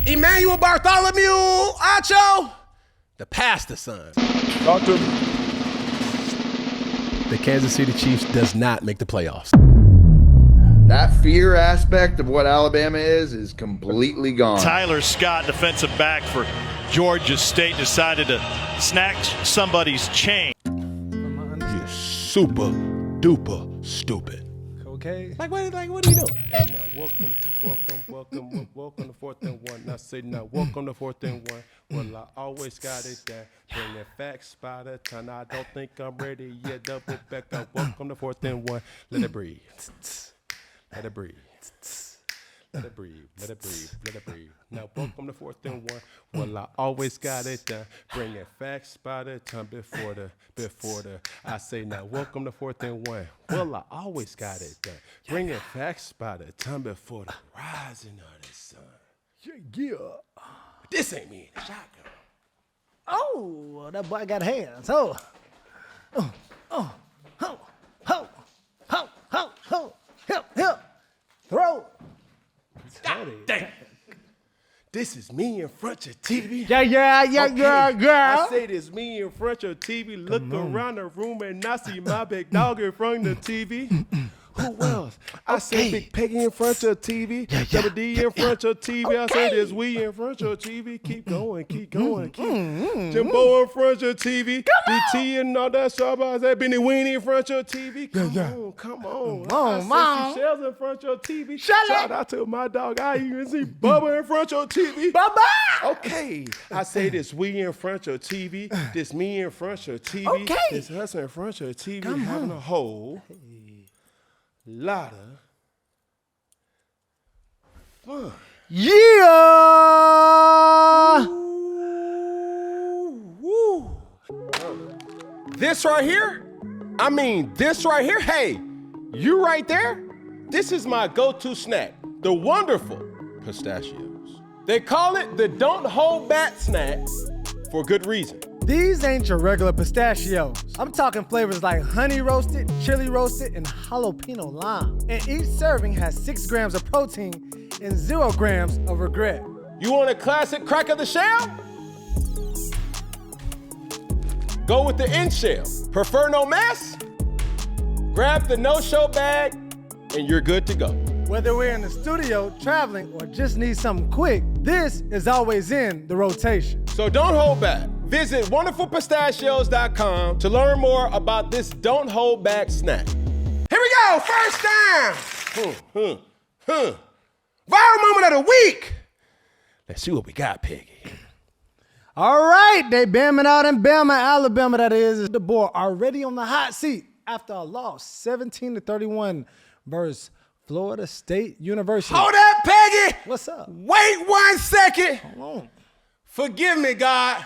Emmanuel Acho, the pastor son. Talk to me. The Kansas City Chiefs does not make the playoffs. That fear aspect of what Alabama is completely gone. Tyler Scott, defensive back for Georgia State, decided to snatch somebody's chain. You're super duper stupid. Okay. Like what are you doing? And now welcome to 4th and 1. I say now welcome to 4th and 1. Well, I always got it there. Bring it facts by the time. I don't think I'm ready yet. Double back up. Welcome to 4th and 1. Let it breathe. Let it breathe. Let it breathe. Let it breathe. Let it breathe. Now welcome to 4th and 1. Well, I always got it done. Bring it facts by the time before the. I say now welcome to 4th and 1. Well, I always got it done. Bring it facts by the time before the rising of the sun. Yeah. This ain't me in the shotgun. Oh, that boy got hands. Oh. Help. Throw. God damn. This is me in front of TV. Yeah. I say this me in front of TV. Look around the room and I see my big dog in front of the TV. Who else? I say Big Peggy in front of TV. Double D in front of TV. I say this we in front of TV. Keep going. Jimbo in front of TV. DT and all that stuff. I say Benny Weenie in front of TV. Come on. I see Shells in front of TV. Shout out to my dog. I even see Bubba in front of TV. Bubba! Okay. I say this we in front of TV. This me in front of TV. Okay. This us in front of TV having a whole lot of fun. Yeah! Woo. This right here? This right here? Hey, you right there? This is my go-to snack, the wonderful pistachios. They call it the don't hold back snack for good reason. These ain't your regular pistachios. I'm talking flavors like honey roasted, chili roasted, and jalapeno lime. And each serving has 6 grams of protein and 0 grams of regret. You want a classic crack of the shell? Go with the end shell. Prefer no mess? Grab the no-show bag, and you're good to go. Whether we're in the studio, traveling, or just need something quick, this is always in the rotation. So don't hold back. Visit wonderfulpistachios.com to learn more about this don't hold back snack. Here we go, first down. Viral moment of the week. Let's see what we got, Peggy. All right, they bamming out in Bama, Alabama, that is. DeBour already on the hot seat after a loss, 17-31 versus Florida State University. Hold up, Peggy. What's up? Wait 1 second. Hold on. Forgive me, God,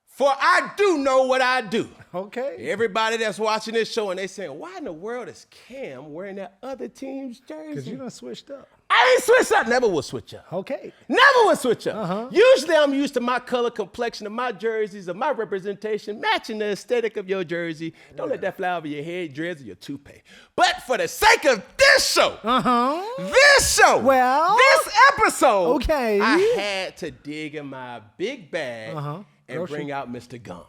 for I do know what I do. Okay. Everybody that's watching this show and they saying, why in the world is Cam wearing that other team's jersey? Because you done switched up. I ain't switch up. Never will switch up. Okay. Never will switch up. Uh-huh. Usually I'm used to my color complexion of my jerseys, of my representation, matching the aesthetic of your jersey. Don't let that fly over your head, dreads, or your toupee. But for the sake of this show, this episode, okay, I had to dig in my big bag and bring out Mr. Gum.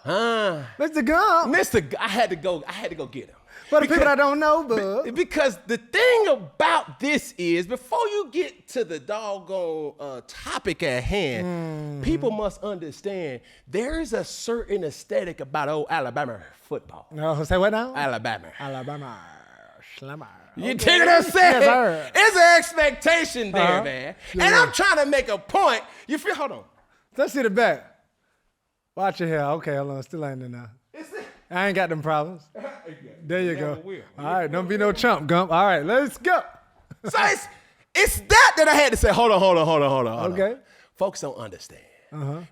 Mr. Gump. I had to go get him. For the people that don't know, bud. Because the thing about this is, before you get to the doggone topic at hand, people must understand there is a certain aesthetic about old Alabama football. No, say what now? Alabama. Slammer. You dig what I'm saying? Yes, it's an expectation there, man. And I'm trying to make a point. You feel, hold on. Let's see the back. Watch your hair. Okay, hold on. Still ain't in there. I ain't got them problems. There you go. All right, don't be no chump, Gump. All right, let's go. So it's that I had to say, hold on. Okay. Folks don't understand.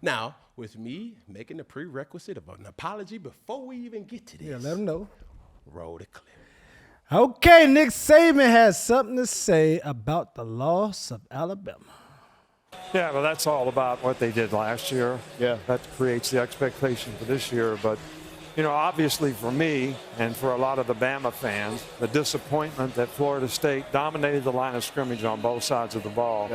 Now, with me making the prerequisite of an apology before we even get to this. Yeah, let them know. Roll the clip. Okay, Nick Saban has something to say about the loss of Alabama. Yeah, well, that's all about what they did last year. Yeah, that creates the expectation for this year. But, you know, obviously for me and for a lot of the Bama fans, the disappointment that Florida State dominated the line of scrimmage on both sides of the ball.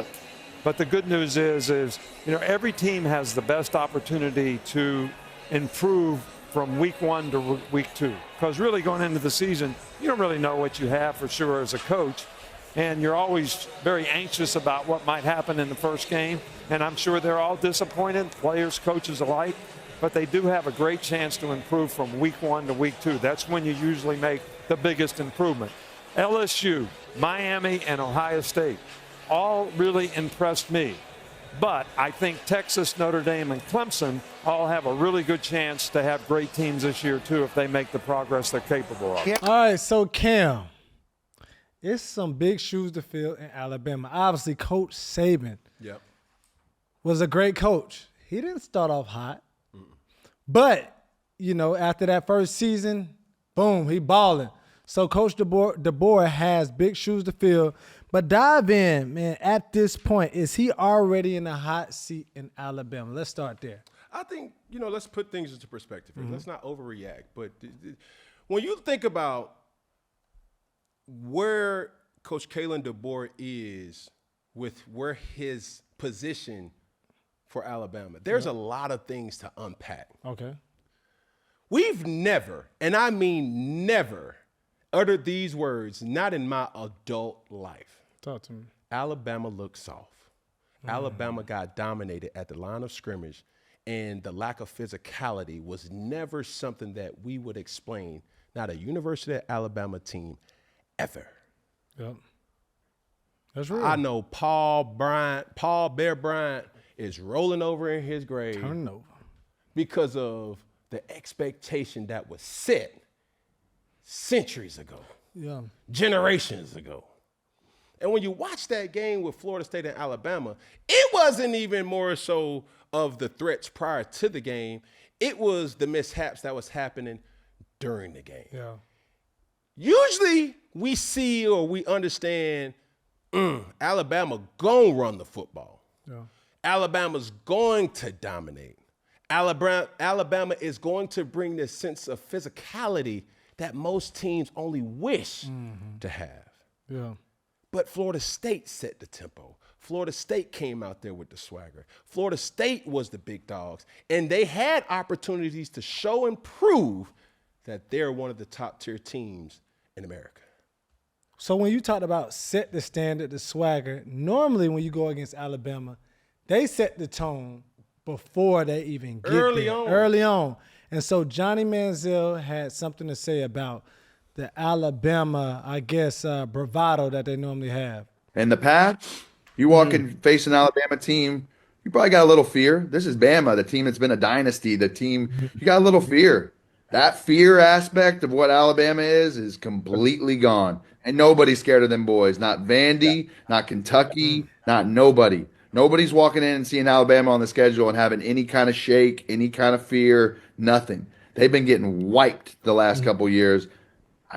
But the good news is every team has the best opportunity to improve from week 1 to week 2. Because really going into the season, you don't really know what you have for sure as a coach. And you're always very anxious about what might happen in the first game. And I'm sure they're all disappointed, players, coaches alike. But they do have a great chance to improve from week 1 to week 2. That's when you usually make the biggest improvement. LSU, Miami, and Ohio State all really impressed me. But I think Texas, Notre Dame, and Clemson all have a really good chance to have great teams this year, too, if they make the progress they're capable of. All right, so Cam, it's some big shoes to fill in Alabama. Obviously, Coach Saban was a great coach. He didn't start off hot. But, after that first season, boom, he balling. So Coach DeBoer has big shoes to fill. But dive in, man, at this point, is he already in the hot seat in Alabama? Let's start there. I think, let's put things into perspective here. Let's not overreact. But when you think about where Coach Kalen DeBoer is with where his position for Alabama, there's a lot of things to unpack. Okay. We've never, and I mean never, uttered these words, not in my adult life. Talk to me. Alabama looked soft. Alabama got dominated at the line of scrimmage, and the lack of physicality was never something that we would explain, not a University of Alabama team, ever. Yep. That's real. I know Paul Bear Bryant is rolling over in his grave Turning over. because of the expectation that was set centuries ago, generations ago. And when you watch that game with Florida State and Alabama, it wasn't even more so of the threats prior to the game. It was the mishaps that was happening during the game. Yeah. Usually we see or we understand Alabama gonna run the football. Yeah. Alabama's going to dominate. Alabama is going to bring this sense of physicality that most teams only wish to have. Yeah. But Florida State set the tempo. Florida State came out there with the swagger. Florida State was the big dogs, and they had opportunities to show and prove that they're one of the top-tier teams in America. So when you talked about set the standard, the swagger, normally when you go against Alabama, they set the tone before they even get there. Early on. And so Johnny Manziel had something to say about the Alabama, I guess, bravado that they normally have. In the past, you walk in, face an Alabama team, you probably got a little fear. This is Bama, the team that's been a dynasty, the team, you got a little fear. That fear aspect of what Alabama is completely gone. And nobody's scared of them boys. Not Vandy, not Kentucky, not nobody. Nobody's walking in and seeing Alabama on the schedule and having any kind of shake, any kind of fear, nothing. They've been getting wiped the last couple years.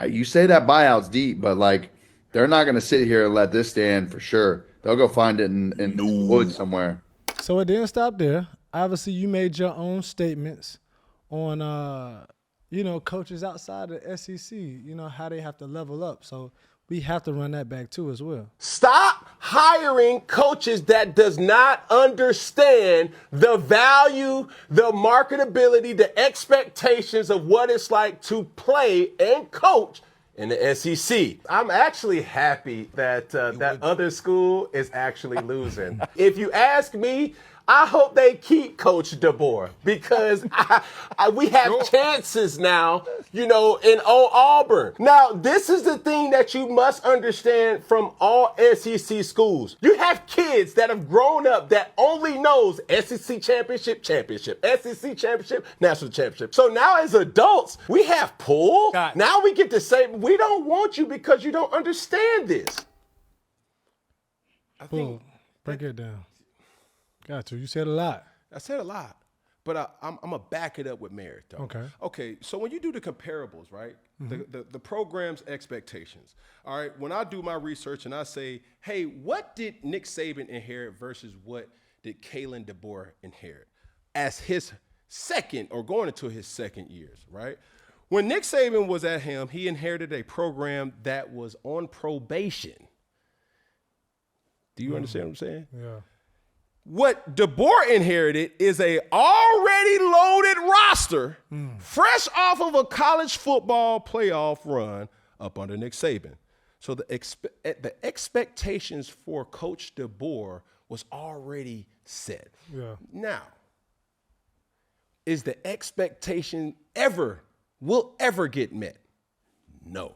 You say that buyout's deep, but, they're not going to sit here and let this stand for sure. They'll go find it in the woods somewhere. So it didn't stop there. Obviously, you made your own statements on, coaches outside of the SEC, how they have to level up. So we have to run that back, too, as well. Stop hiring coaches that does not understand the value, the marketability, the expectations of what it's like to play and coach in the SEC. I'm actually happy that that other school is actually losing. If you ask me, I hope they keep Coach DeBour because we have chances now, in Auburn. Now, this is the thing that you must understand from all SEC schools. You have kids that have grown up that only knows SEC championship, SEC championship, national championship. So now as adults, we have pull. Now we get to say, we don't want you because you don't understand this. I think break it down. Got you. You said a lot. I said a lot, but I'm going to back it up with merit, though. Okay, so when you do the comparables, right, the program's expectations, all right, when I do my research and I say, hey, what did Nick Saban inherit versus what did Kalen DeBoer inherit as his second or going into his second years, right? When Nick Saban was at him, he inherited a program that was on probation. Do you understand what I'm saying? Yeah. What DeBour inherited is a already loaded roster, fresh off of a college football playoff run up under Nick Saban. So the expectations for Coach DeBour was already set. Yeah. Now, is the expectation will ever get met? No.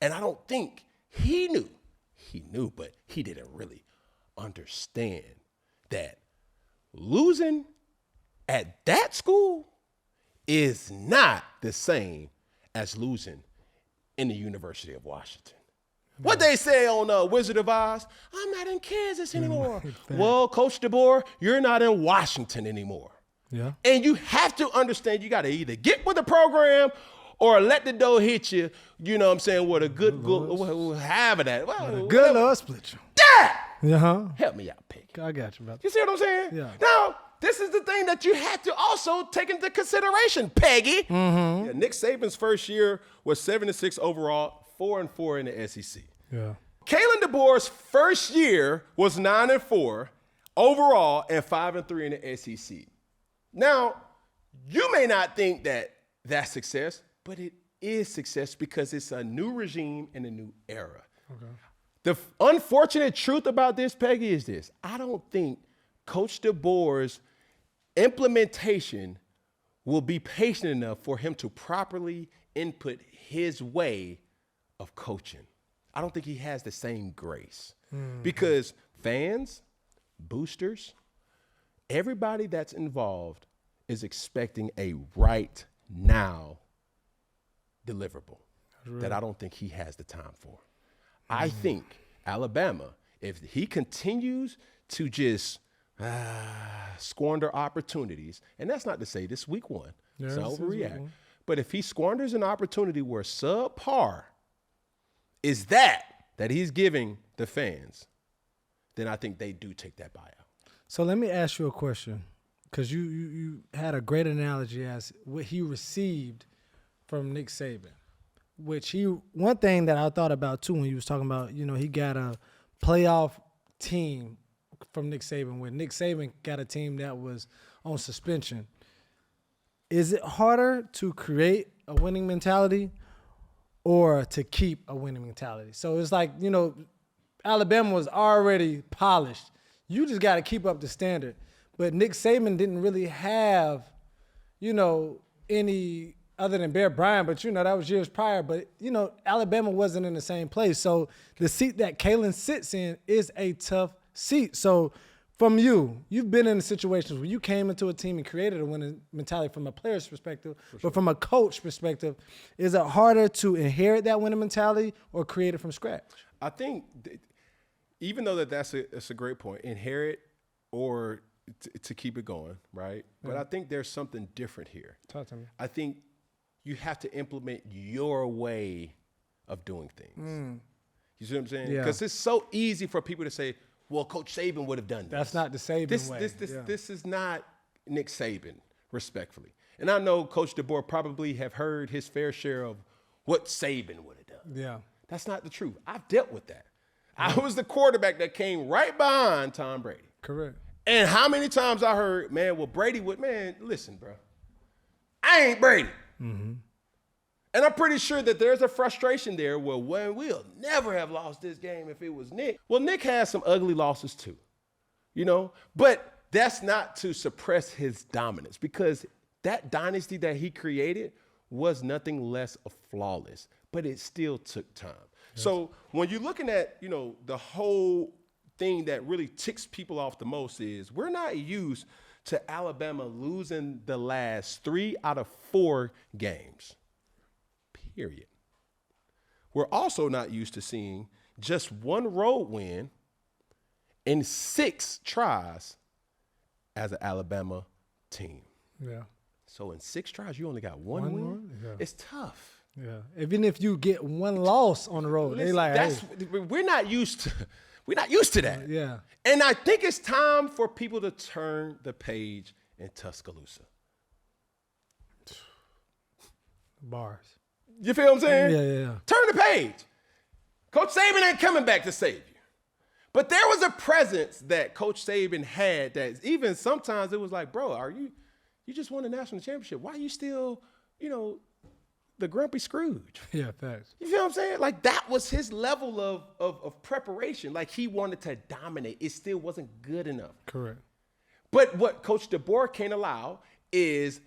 And I don't think he knew. He knew, but he didn't really understand that losing at that school is not the same as losing in the University of Washington. What they say on Wizard of Oz, I'm not in Kansas anymore. Well, Coach DeBoer, you're not in Washington anymore. Yeah. And you have to understand you got to either get with the program or let the dough hit you, you know what I'm saying, with a good have it at. Well, Good Lord split you. Yeah. Help me out, Peggy. I got you, brother. You see what I'm saying? Yeah. Now, this is the thing that you have to also take into consideration, Peggy. Yeah, Nick Saban's first year was 7-6 overall, 4-4 in the SEC. Yeah. Kalen DeBoer's first year was 9-4 overall and 5-3 in the SEC. Now, you may not think that that's success, but it is success because it's a new regime and a new era. Okay. The unfortunate truth about this, Peggy, is this. I don't think Coach DeBoer's implementation will be patient enough for him to properly input his way of coaching. I don't think he has the same grace because fans, boosters, everybody that's involved is expecting a right now deliverable that I don't think he has the time for. I think Alabama, if he continues to just squander opportunities, and that's not to say this week one, it's overreact, but if he squanders an opportunity where subpar is that he's giving the fans, then I think they do take that buyout. So let me ask you a question, because you had a great analogy as what he received from Nick Saban, which one thing that I thought about too when you was talking about, he got a playoff team from Nick Saban, when Nick Saban got a team that was on suspension. Is it harder to create a winning mentality or to keep a winning mentality? So it's like, Alabama was already polished. You just got to keep up the standard. But Nick Saban didn't really have, any other than Bear Bryant, but that was years prior. But, Alabama wasn't in the same place. So the seat that Kalen sits in is a tough seat. So from you've been in situations where you came into a team and created a winning mentality from a player's perspective, but from a coach perspective, is it harder to inherit that winning mentality or create it from scratch? I think even though that's a great point, inherit or to keep it going, right? Yeah. But I think there's something different here. Talk to me. I think you have to implement your way of doing things. You see what I'm saying? Yeah. Because it's so easy for people to say, well, Coach Saban would have done this. That's not the Saban way. This is not Nick Saban, respectfully. And I know Coach DeBoer probably have heard his fair share of what Saban would have done. Yeah. That's not the truth. I've dealt with that. I was the quarterback that came right behind Tom Brady. Correct. And how many times I heard, Brady would, listen, bro, I ain't Brady. Mm-hmm. And I'm pretty sure that there's a frustration there where we'll never have lost this game if it was Nick. Well, Nick has some ugly losses too, but that's not to suppress his dominance, because that dynasty that he created was nothing less of flawless, but it still took time. Yes. So when you're looking at, the whole thing that really ticks people off the most is we're not used to Alabama losing the last 3 out of 4 games. Period. We're also not used to seeing just one road win in 6 tries as an Alabama team. Yeah. So in 6 tries, you only got one win? Yeah. It's tough. Yeah. Even if you get one loss on the road, Listen, hey. We're not used to that. Yeah. And I think it's time for people to turn the page in Tuscaloosa. Bars. You feel what I'm saying? Yeah. Turn the page. Coach Saban ain't coming back to save you. But there was a presence that Coach Saban had that even sometimes it was like, bro, you just won the national championship. Why are you still, the grumpy Scrooge? Yeah, facts. You feel what I'm saying? Like that was his level of preparation. Like he wanted to dominate. It still wasn't good enough. Correct. But what Coach DeBour can't allow is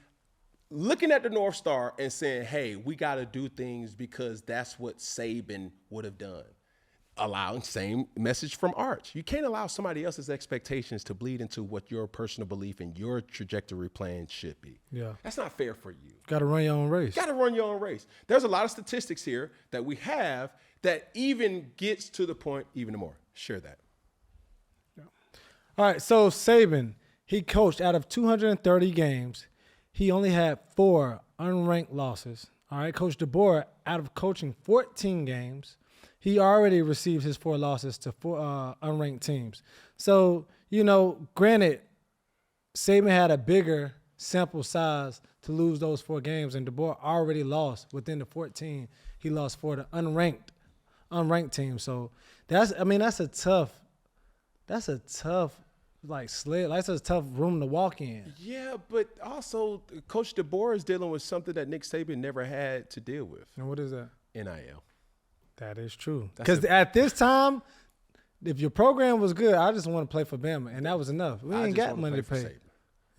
looking at the North Star and saying, hey, we got to do things because that's what Saban would have done. Allowing same message from Arch. You can't allow somebody else's expectations to bleed into what your personal belief and your trajectory plan should be. Yeah. That's not fair for you. Got to run your own race. Got to run your own race. There's a lot of statistics here that we have that even gets to the point even more. Share that. Yeah. All right, so Saban, he coached out of 230 games. He only had 4 unranked losses. All right, Coach DeBoer, out of coaching 14 games, he already received his 4 losses to 4 unranked teams. So, granted, Saban had a bigger sample size to lose those 4 games, and DeBoer already lost within the 14. He lost 4 to unranked teams. So that's a tough sled. That's a tough room to walk in. Yeah, but also Coach DeBoer is dealing with something that Nick Saban never had to deal with. And what is that? NIL. That is true. Because at this time, if your program was good, I just want to play for Bama, and that was enough. We ain't got money to pay. Saban.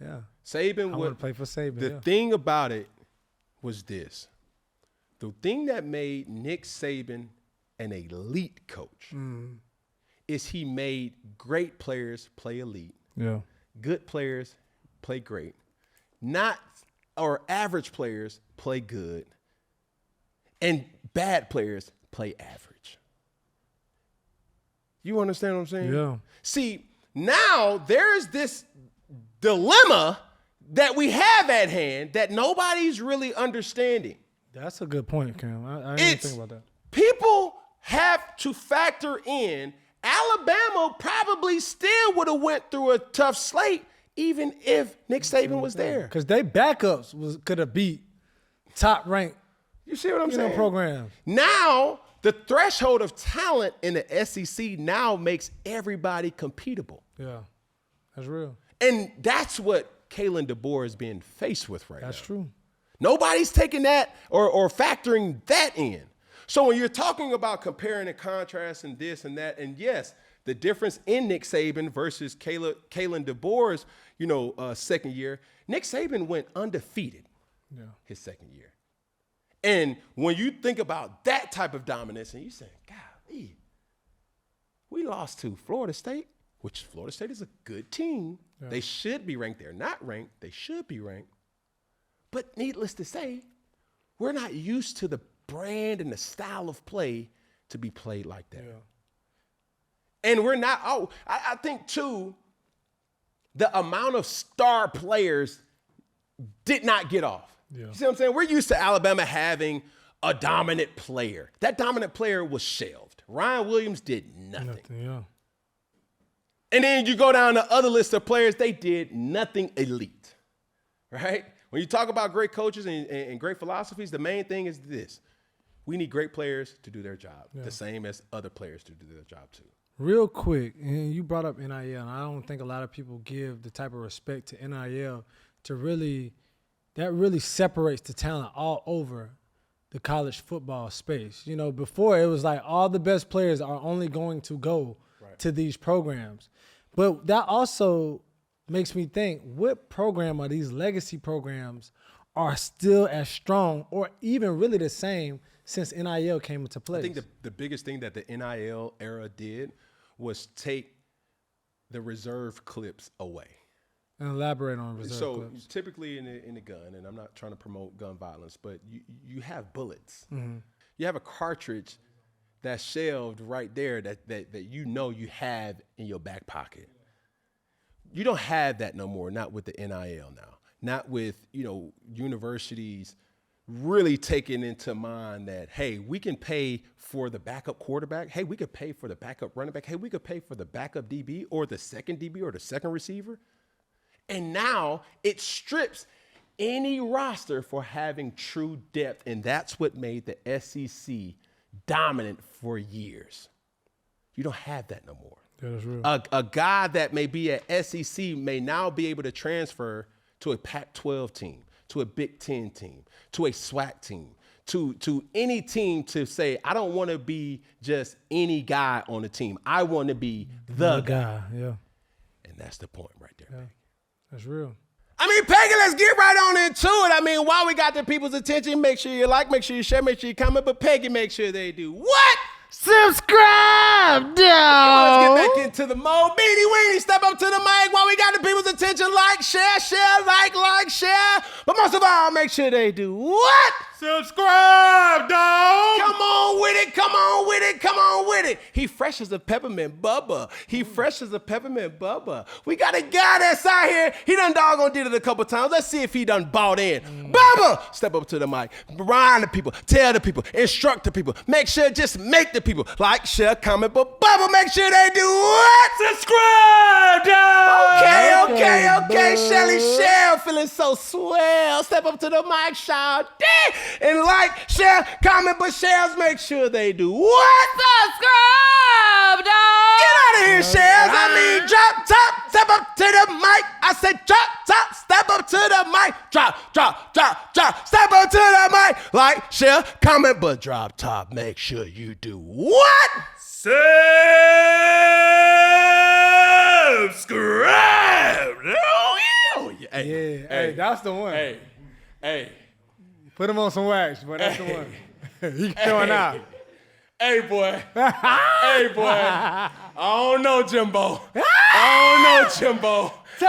Yeah. Saban I want to play for Saban. The thing about it was this. The thing that made Nick Saban an elite coach is he made great players play elite. Yeah. Good players play great. Average players play good. And bad players play average. You understand what I'm saying? Yeah. See, now there's this dilemma that we have at hand that nobody's really understanding. That's a good point, Cam. I didn't even think about that. People have to factor in Alabama probably still would have went through a tough slate even if Nick Saban was there. Because they backups could have beat top-ranked You see what I'm saying? programs. Now, the threshold of talent in the SEC now makes everybody competable. Yeah, that's real. And that's what Kalen DeBoer is being faced with right now. That's true. Nobody's taking that or factoring that in. So when you're talking about comparing and contrasting this and that, and yes, the difference in Nick Saban versus Kalen DeBoer's, second year, Nick Saban went undefeated his second year. And when you think about that type of dominance, and you say, golly, we lost to Florida State, which Florida State is a good team. Yeah. They should be ranked. They're not ranked. They should be ranked. But needless to say, we're not used to the brand and the style of play to be played like that. Yeah. And we're not, I think too, the amount of star players did not get off. Yeah. You see what I'm saying? We're used to Alabama having a dominant player. That dominant player was shelved. Ryan Williams did nothing. Yeah. And then you go down the other list of players, they did nothing elite, right? When you talk about great coaches and great philosophies, the main thing is this. We need great players to do their job, the same as other players to do their job too. Real quick, and you brought up NIL, and I don't think a lot of people give the type of respect to NIL that really separates the talent all over the college football space. Before it was like all the best players are only going to go to these programs. But that also makes me think, what program are these legacy programs are still as strong or even really the same since NIL came into play? I think the biggest thing that the NIL era did was take the reserve clips away. And elaborate on reserve clips. So typically in the gun, and I'm not trying to promote gun violence, but you have bullets. Mm-hmm. You have a cartridge that's shelved right there that you have in your back pocket. You don't have that no more, not with the NIL now. Not with, universities really taking into mind that, hey, we can pay for the backup quarterback. Hey, we could pay for the backup running back. Hey, we could pay for the backup DB or the second DB or the second receiver. And now it strips any roster for having true depth, and that's what made the SEC dominant for years. You don't have that no more. Yeah, that's real. A guy that may be at SEC may now be able to transfer to a Pac-12 team, to a Big Ten team, to a SWAC team, to any team to say, I don't want to be just any guy on the team. I want to be the guy. Yeah. And that's the point right there. Yeah. That's real. I mean, Peggy, let's get right on into it. I mean, while we got the people's attention, make sure you like, make sure you share, make sure you comment, but Peggy, make sure they do what? Subscribe, dog. Let's get back into the mode. Beanie Weenie, step up to the mic while we got the people's attention. Like, share, like, share. But most of all, make sure they do what? Subscribe, dog. Come on with it, come on with it, come on with it. He fresh as a peppermint Bubba. He fresh as a peppermint Bubba. We got a guy that's out here. He done doggone did it a couple times. Let's see if he done bought in. Bubba, step up to the mic. Remind the people, tell the people, instruct the people. Make sure, just make the people like, share, comment, but Bubba, make sure they do what? Subscribe, dog. Okay. Shelly Shell feeling so swell. Step up to the mic, shout. And like, share, comment, but shares, make sure they do what? Subscribe, dog. Get out of here, shares. I mean, drop top, step up to the mic. I said drop top, step up to the mic. Drop, step up to the mic. Like, share, comment, but drop top, make sure you do what? Subscribe. Oh, yeah. Hey, that's the one. Hey. Put him on some wax, but that's the one. He showing out. Hey, boy. I don't know, Jimbo. Tell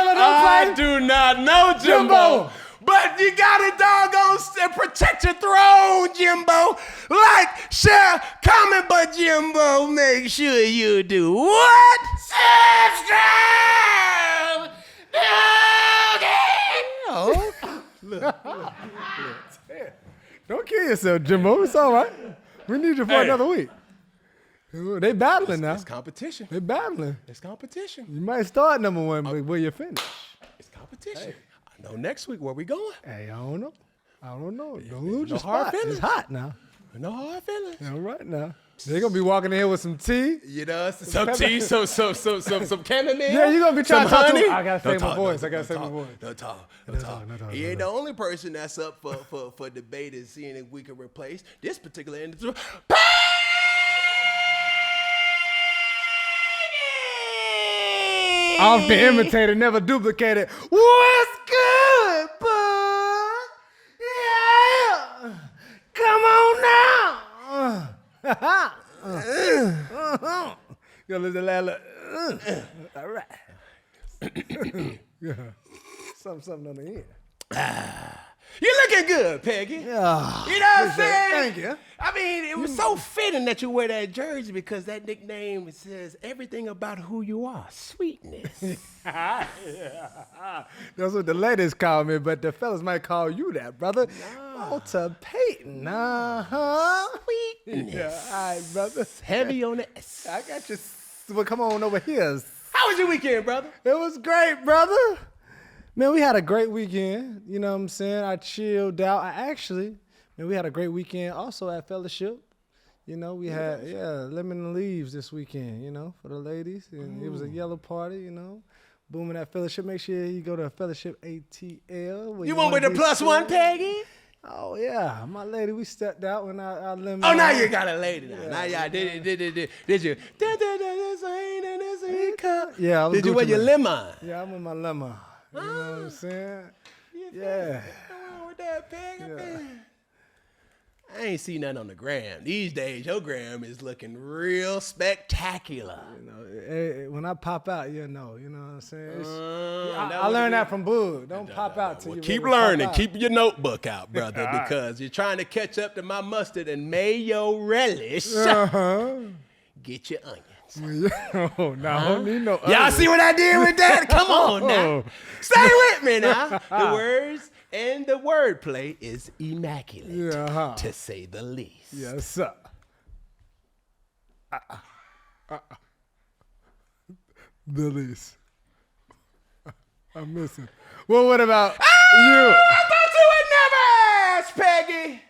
her don't I play. do not know, Jimbo. But you gotta doggone protect your throne, Jimbo. Like, share, comment, but Jimbo, make sure you do what? Subscribe! Oh. Look. Don't kill yourself, Jimbo. It's all right. We need you for another week. They battling now. It's competition. They battling. It's competition. You might start number one, but where you finish? It's competition. I know next week where we going. Hey, I don't know. Don't lose no your hard spot. feelings. It's hot now. No hard feelings. All right now. They're gonna be walking in here with some tea. You know, some tea, some chamomile. Yeah, you're gonna be trying some to talk honey. to I gotta save my voice. No talk. He ain't the only person that's up for debate and seeing if we can replace this particular individual. Off the imitator, never duplicated. What's good, bud? Yeah. Come on now. You gotta listen to that. All right. Yeah. Something on the end. You're looking good, Peggy. Yeah. You know what I'm saying? Thank you. I mean, it was so fitting that you wear that jersey because that nickname says everything about who you are. Sweetness. That's what the ladies call me, but the fellas might call you that, brother. Walter Payton. Sweetness. Yeah, all right, brother. Heavy on the S. I got you. Well, come on over here. How was your weekend, brother? It was great, brother. Man, we had a great weekend. You know what I'm saying? I chilled out. We had a great weekend also at Fellowship. You know, we had, lemon and leaves this weekend, you know, for the ladies. And it was a yellow party, you know. Booming at Fellowship. Make sure you go to Fellowship ATL. You went with the +1, Peggy? Oh, yeah. My lady, we stepped out when I lemon. Oh, now you got a lady now. Now y'all did you? Yeah, I was Did you Gucci wear your man. lemon? Yeah, I'm with my lemon. You know what I'm saying? Yeah. With that, Peggy? I ain't seen nothing on the gram. These days, your gram is looking real spectacular. You know, when I pop out, you know what I'm saying? I what learned it that is. from Bud. Don't pop out till you Keep really pop learning. out. Keep your notebook out, brother, because you're trying to catch up to my mustard and mayo relish. Get your onions. Oh, no, I don't need no Y'all onions. see what I did with that? Come on now. Stay with me now. The words and the wordplay is immaculate, to say the least. Yes, sir. The least. I'm missing. Well, what about you? I thought you would never ask, Peggy.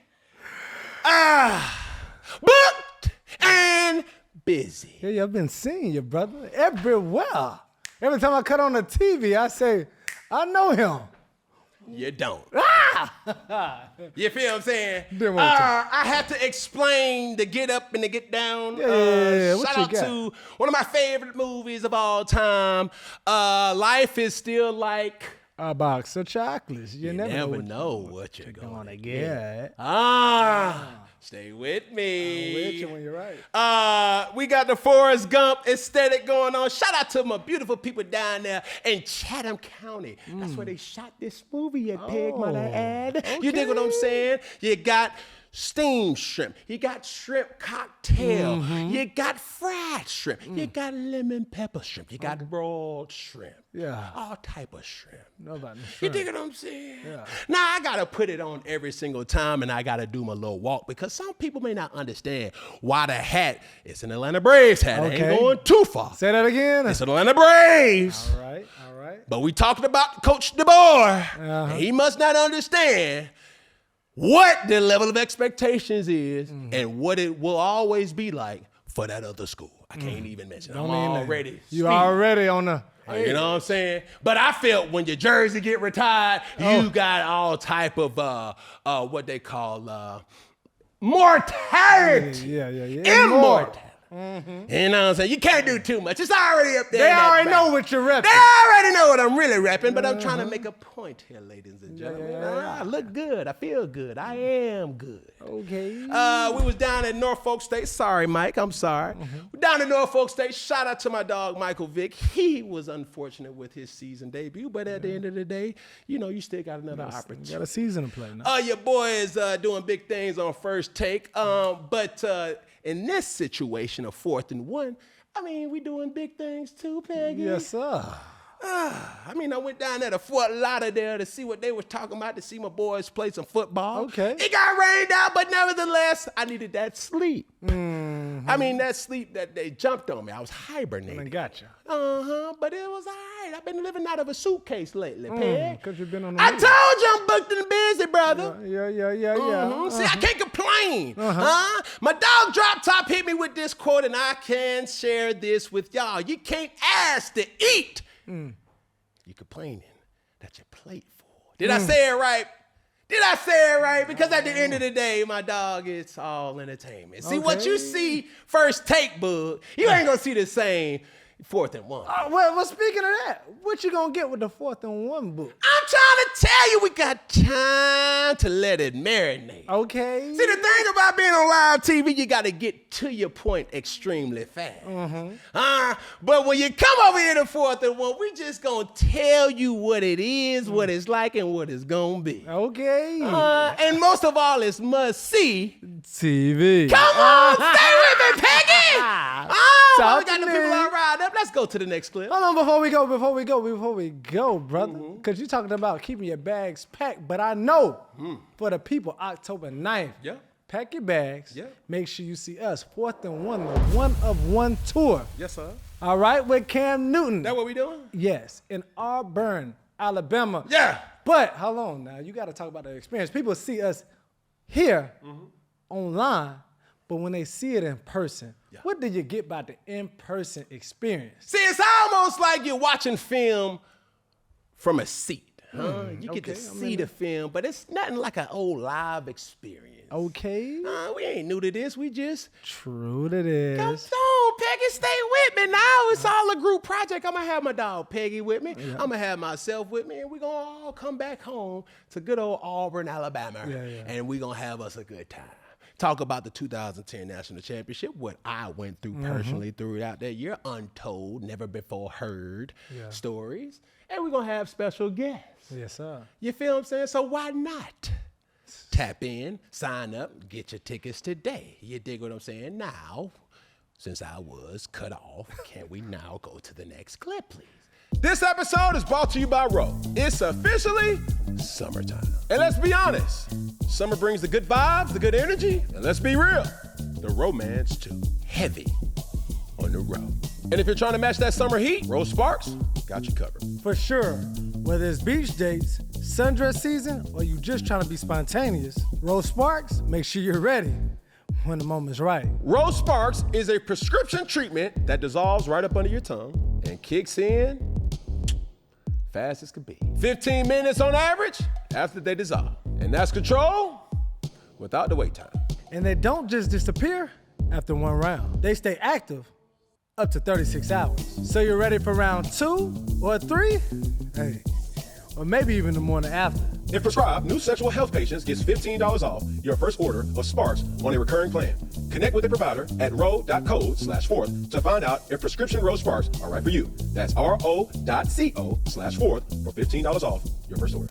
Booked and busy. Yeah, I've been seeing you, brother, everywhere. Every time I cut on the TV, I say, I know him. You don't. You feel what I'm saying? Then what you- I have to explain the get up and the get down. Yeah, what shout you out got? to one of my favorite movies of all time. Life is still like. A box of chocolates. You never know what you're gonna get. Stay with me. I'm with you when you're right. We got the Forrest Gump aesthetic going on. Shout out to my beautiful people down there in Chatham County. That's where they shot this movie at Peg, might I add. You dig what I'm saying? You got steamed shrimp. You got shrimp cocktail. You got fried shrimp. You got lemon pepper shrimp. You got rolled shrimp. Yeah. All type of shrimp. Know about the You shrimp. dig what I'm saying? Yeah. Now, I got to put it on every single time, and I got to do my little walk because some people may not understand why the hat is an Atlanta Braves hat. I Okay. ain't going too far. Say that again. It's an Atlanta Braves. All right. But we talking about Coach DeBour. Uh-huh. He must not understand what the level of expectations is and what it will always be like for that other school. I can't even mention. I'm already. You speeding. already on the. You know what I'm saying? But I felt when your jersey get retired, you got all type of what they call mortality. Yeah. Immortal. You know what I'm saying? You can't do too much. It's already up there. They in that already back. know what you're repping. They already know what I'm really repping, but I'm trying to make a point here, ladies and gentlemen. I look good. I feel good. I am good. Okay. We was down at Norfolk State. Sorry, Mike. I'm sorry. We're down at Norfolk State. Shout out to my dog, Michael Vick. He was unfortunate with his season debut, but at the end of the day, you know, you still got another opportunity. Got a season to play now. Your boy is doing big things on First Take. But in this situation of 4th and 1, I mean, we doing big things too, Peggy. Yes, sir. I mean, I went down there to Fort Lauderdale to see what they were talking about, to see my boys play some football. Okay. It got rained out, but nevertheless, I needed that sleep. I mean, that sleep that they jumped on me. I was hibernating. I gotcha. But it was all right. I've been living out of a suitcase lately, Peg. Because you've been on the I move. told you I'm booked and busy, brother. Yeah. See, I can't complain. My dog Drop Top hit me with this quote, and I can share this with y'all. You can't ask to eat. You complaining that your plate full. Did I say it right? Did I say it right? Because at the end of the day, my dog, it's all entertainment. See, what you see First Take, bug, you ain't gonna see the same 4th and 1. Well, speaking of that, what you gonna get with the 4th and 1 book? I'm trying to tell you, we got time to let it marinate. Okay. See, the thing about being on live TV, you got to get to your point extremely fast. But when you come over here to 4th and 1, we just going to tell you what it is, what it's like, and what it's going to be. Okay. And most of all, it's must-see. TV. Come on, stay with me, Peggy! Talk We got to the me. people all riled up. Let's go to the next clip. Hold on, before we go, brother. Because you're talking about keeping your bags packed, but I know for the people, October 9th, Yeah. pack your bags. Yeah. Make sure you see us, 4th and 1, the 1-of-1 tour. Yes, sir. All right, with Cam Newton. That what we doing? Yes, in Auburn, Alabama. Yeah. But hold on now, you got to talk about the experience. People see us here online, but when they see it in person, what did you get by the in-person experience? See, it's almost like you're watching film from a seat. You get to see the film, but it's nothing like an old live experience. Okay. We ain't new to this. We just True to this. come on, Peggy, stay with me now. It's all a group project. I'm gonna have my dog Peggy with me. I'm gonna have myself with me, and we're gonna all come back home to good old Auburn, Alabama, and we're gonna have us a good time. Talk about the 2010 National Championship, what I went through personally throughout that year, untold, never before heard stories. And we're going to have special guests. Yes, sir. You feel what I'm saying? So why not? Tap in, sign up, get your tickets today. You dig what I'm saying? Now, since I was cut off, can we now go to the next clip, please? This episode is brought to you by Ro. It's officially summertime. And let's be honest, summer brings the good vibes, the good energy, and let's be real, the romance too. Heavy on the road. And if you're trying to match that summer heat, Ro Sparks got you covered. For sure. Whether it's beach dates, sundress season, or you just trying to be spontaneous, Rose Sparks, make sure you're ready. when the moment's right. Rose Sparks is a prescription treatment that dissolves right up under your tongue and kicks in fast as can be. 15 minutes on average after they dissolve. And that's control without the wait time. And they don't just disappear after one round. They stay active up to 36 hours. So you're ready for round 2 or 3? Hey, or maybe even the morning after. If prescribed, new sexual health patients gets $15 off your first order of Sparks on a recurring plan. Connect with a provider at ro.code/4th to find out if prescription Rose Sparks are right for you. That's ro.co/4th for $15 off your first order.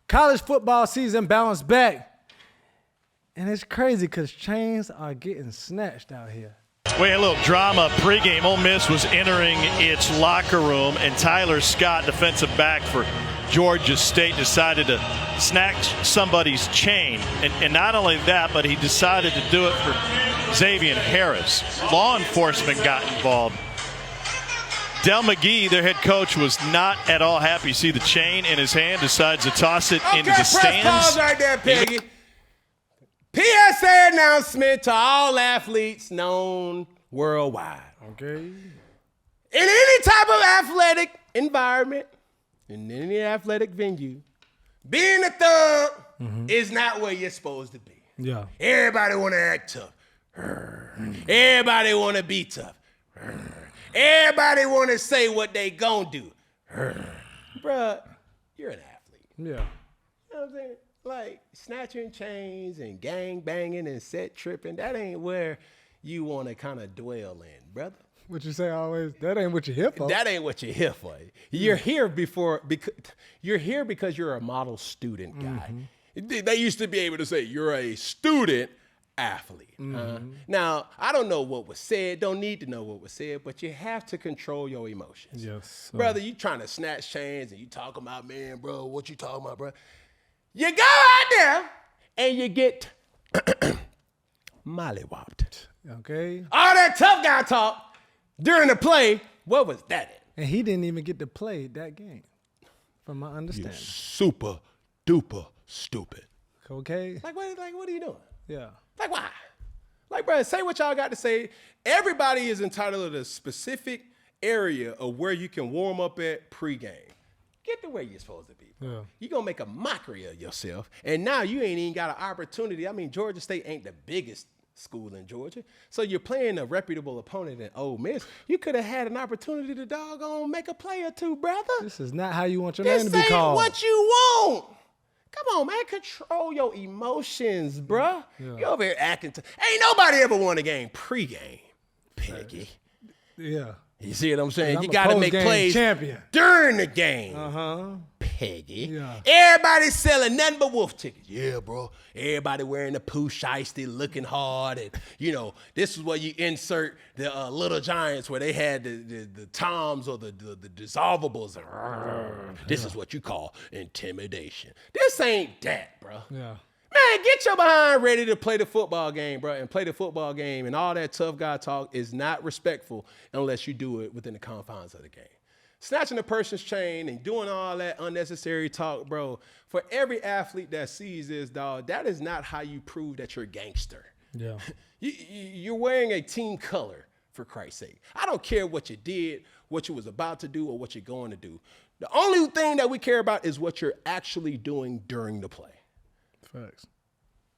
College football season bounced back. And it's crazy because chains are getting snatched out here. We had a little drama pregame. Ole Miss was entering its locker room, and Tyler Scott, defensive back for Georgia State, decided to snatch somebody's chain. And not only that, but he decided to do it for Xavier Harris. Law enforcement got involved. Del McGee, their head coach, was not at all happy. See the chain in his hand, decides to toss it into the stands. Pause right there, Peggy. PSA announcement to all athletes known worldwide. Okay. In any type of athletic environment, in any athletic venue, being a thug is not where you're supposed to be. Yeah. Everybody want to act tough. Everybody want to be tough. Everybody want to say what they gonna do. Bruh, you're an athlete. Yeah. You know what I'm saying? Like, snatching chains and gang banging and set tripping, that ain't where you want to kind of dwell in, brother. What you say always, that ain't what you're here for. That ain't what you're here for. You're here because you're a model student guy. They used to be able to say you're a student athlete. Now, I don't know what was said, don't need to know what was said, but you have to control your emotions. Yes. Brother, you trying to snatch chains and you talking about, man, bro, what you talking about, bro? You go out there and you get mollywopped. Okay. All that tough guy talk during the play, what was that? And he didn't even get to play that game, from my understanding. Super duper stupid. Okay. Like what are you doing? Yeah. Like why? Like, bro, say what y'all got to say. Everybody is entitled to a specific area of where you can warm up at pregame. Get to where you're supposed to be. Yeah. You're going to make a mockery of yourself. And now you ain't even got an opportunity. I mean, Georgia State ain't the biggest school in Georgia. So you're playing a reputable opponent in Ole Miss. You could have had an opportunity to doggone make a play or two, brother. This is not how you want your name to be This called. ain't what you want. Come on, man. Control your emotions, bruh. Yeah. You over here acting. Ain't nobody ever won a game pregame, Peggy. Yeah. You see what I'm saying? I'm You a got to make post-game plays champion. during the game. Peggy. Yeah. Everybody selling nothing but wolf tickets. Yeah, bro. Everybody wearing the Pooh Shiesty, looking hard. And, you know, this is where you insert the Little Giants where they had the Toms or the dissolvables. This is what you call intimidation. This ain't that, bro. Yeah. Man, get your behind ready to play the football game, bro, and play the football game. And all that tough guy talk is not respectful unless you do it within the confines of the game. Snatching a person's chain and doing all that unnecessary talk, bro, for every athlete that sees this, dog, that is not how you prove that you're a gangster. Yeah. You're wearing a team color, for Christ's sake. I don't care what you did, what you was about to do, or what you're going to do. The only thing that we care about is what you're actually doing during the play. Facts.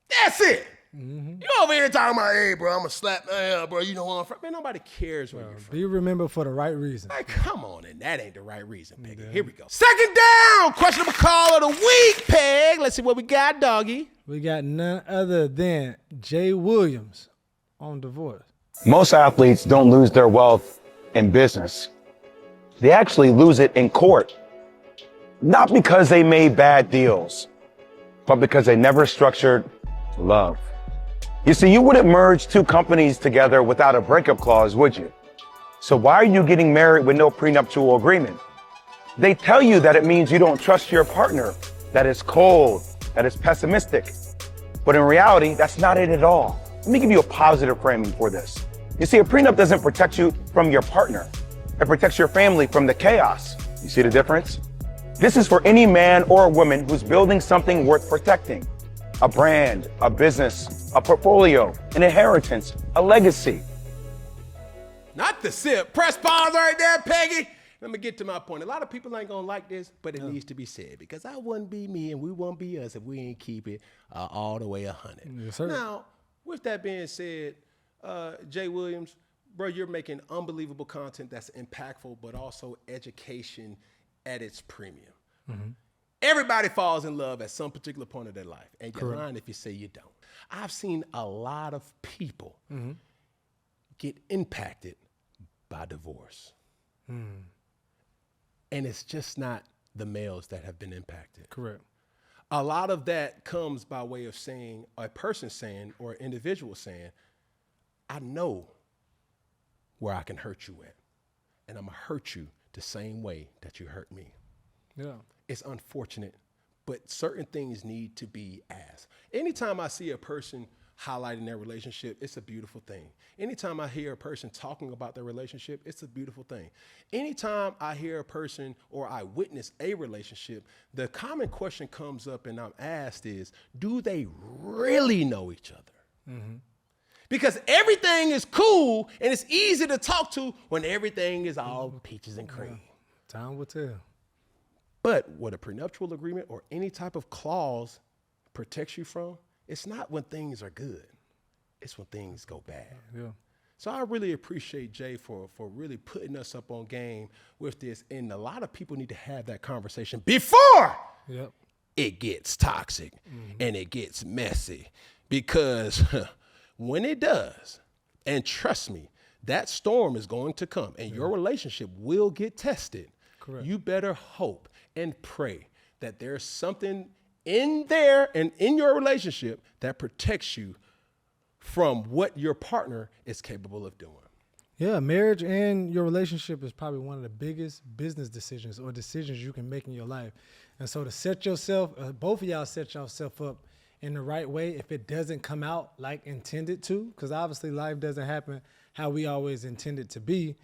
That's it. You over here talking about, hey, bro, I'm going to slap, bro, you know where I'm from. Man, nobody cares where you're from. Be remembered for the right reason. Like, come on, and that ain't the right reason, Peggy. Here we go. Second down, questionable call of the week, Peg. Let's see what we got, doggy. We got none other than Jay Williams on DeBour's. Most athletes don't lose their wealth in business. They actually lose it in court. Not because they made bad deals, but because they never structured love. You see, you wouldn't merge two companies together without a breakup clause, would you? So why are you getting married with no prenuptial agreement? They tell you that it means you don't trust your partner, that it's cold, that it's pessimistic. But in reality, that's not it at all. Let me give you a positive framing for this. You see, a prenup doesn't protect you from your partner. It protects your family from the chaos. You see the difference? This is for any man or woman who's building something worth protecting. A brand, a business, a portfolio, an inheritance, a legacy. Not the sip. Press pause right there, Peggy. Let me get to my point. A lot of people ain't gonna like this, but it needs to be said because I wouldn't be me and we won't be us if we ain't keep it all the way 100. Yes, sir. Now, with that being said, Jay Williams, bro, you're making unbelievable content that's impactful, but also education at its premium. Everybody falls in love at some particular point of their life, and you're lying if you say you don't. I've seen a lot of people get impacted by divorce. And it's just not the males that have been impacted. Correct. A lot of that comes by way of saying, a person saying, or an individual saying, I know where I can hurt you at, and I'm gonna hurt you the same way that you hurt me. Yeah. It's unfortunate, but certain things need to be asked. Anytime I see a person highlighting their relationship, it's a beautiful thing. Anytime I hear a person talking about their relationship, it's a beautiful thing. Anytime I hear a person or I witness a relationship, the common question comes up and I'm asked is, do they really know each other? Because everything is cool and it's easy to talk to when everything is all peaches and cream. Time will tell. But what a prenuptial agreement or any type of clause protects you from, it's not when things are good. It's when things go bad. Yeah. So I really appreciate Jay for really putting us up on game with this. And a lot of people need to have that conversation before it gets toxic and it gets messy. Because when it does, and trust me, that storm is going to come and your relationship will get tested. Correct. You better hope and pray that there's something in there and in your relationship that protects you from what your partner is capable of doing. Yeah, marriage and your relationship is probably one of the biggest business decisions or decisions you can make in your life. And so to set yourself, both of y'all set yourself up in the right way if it doesn't come out like intended to, because obviously life doesn't happen how we always intended to be.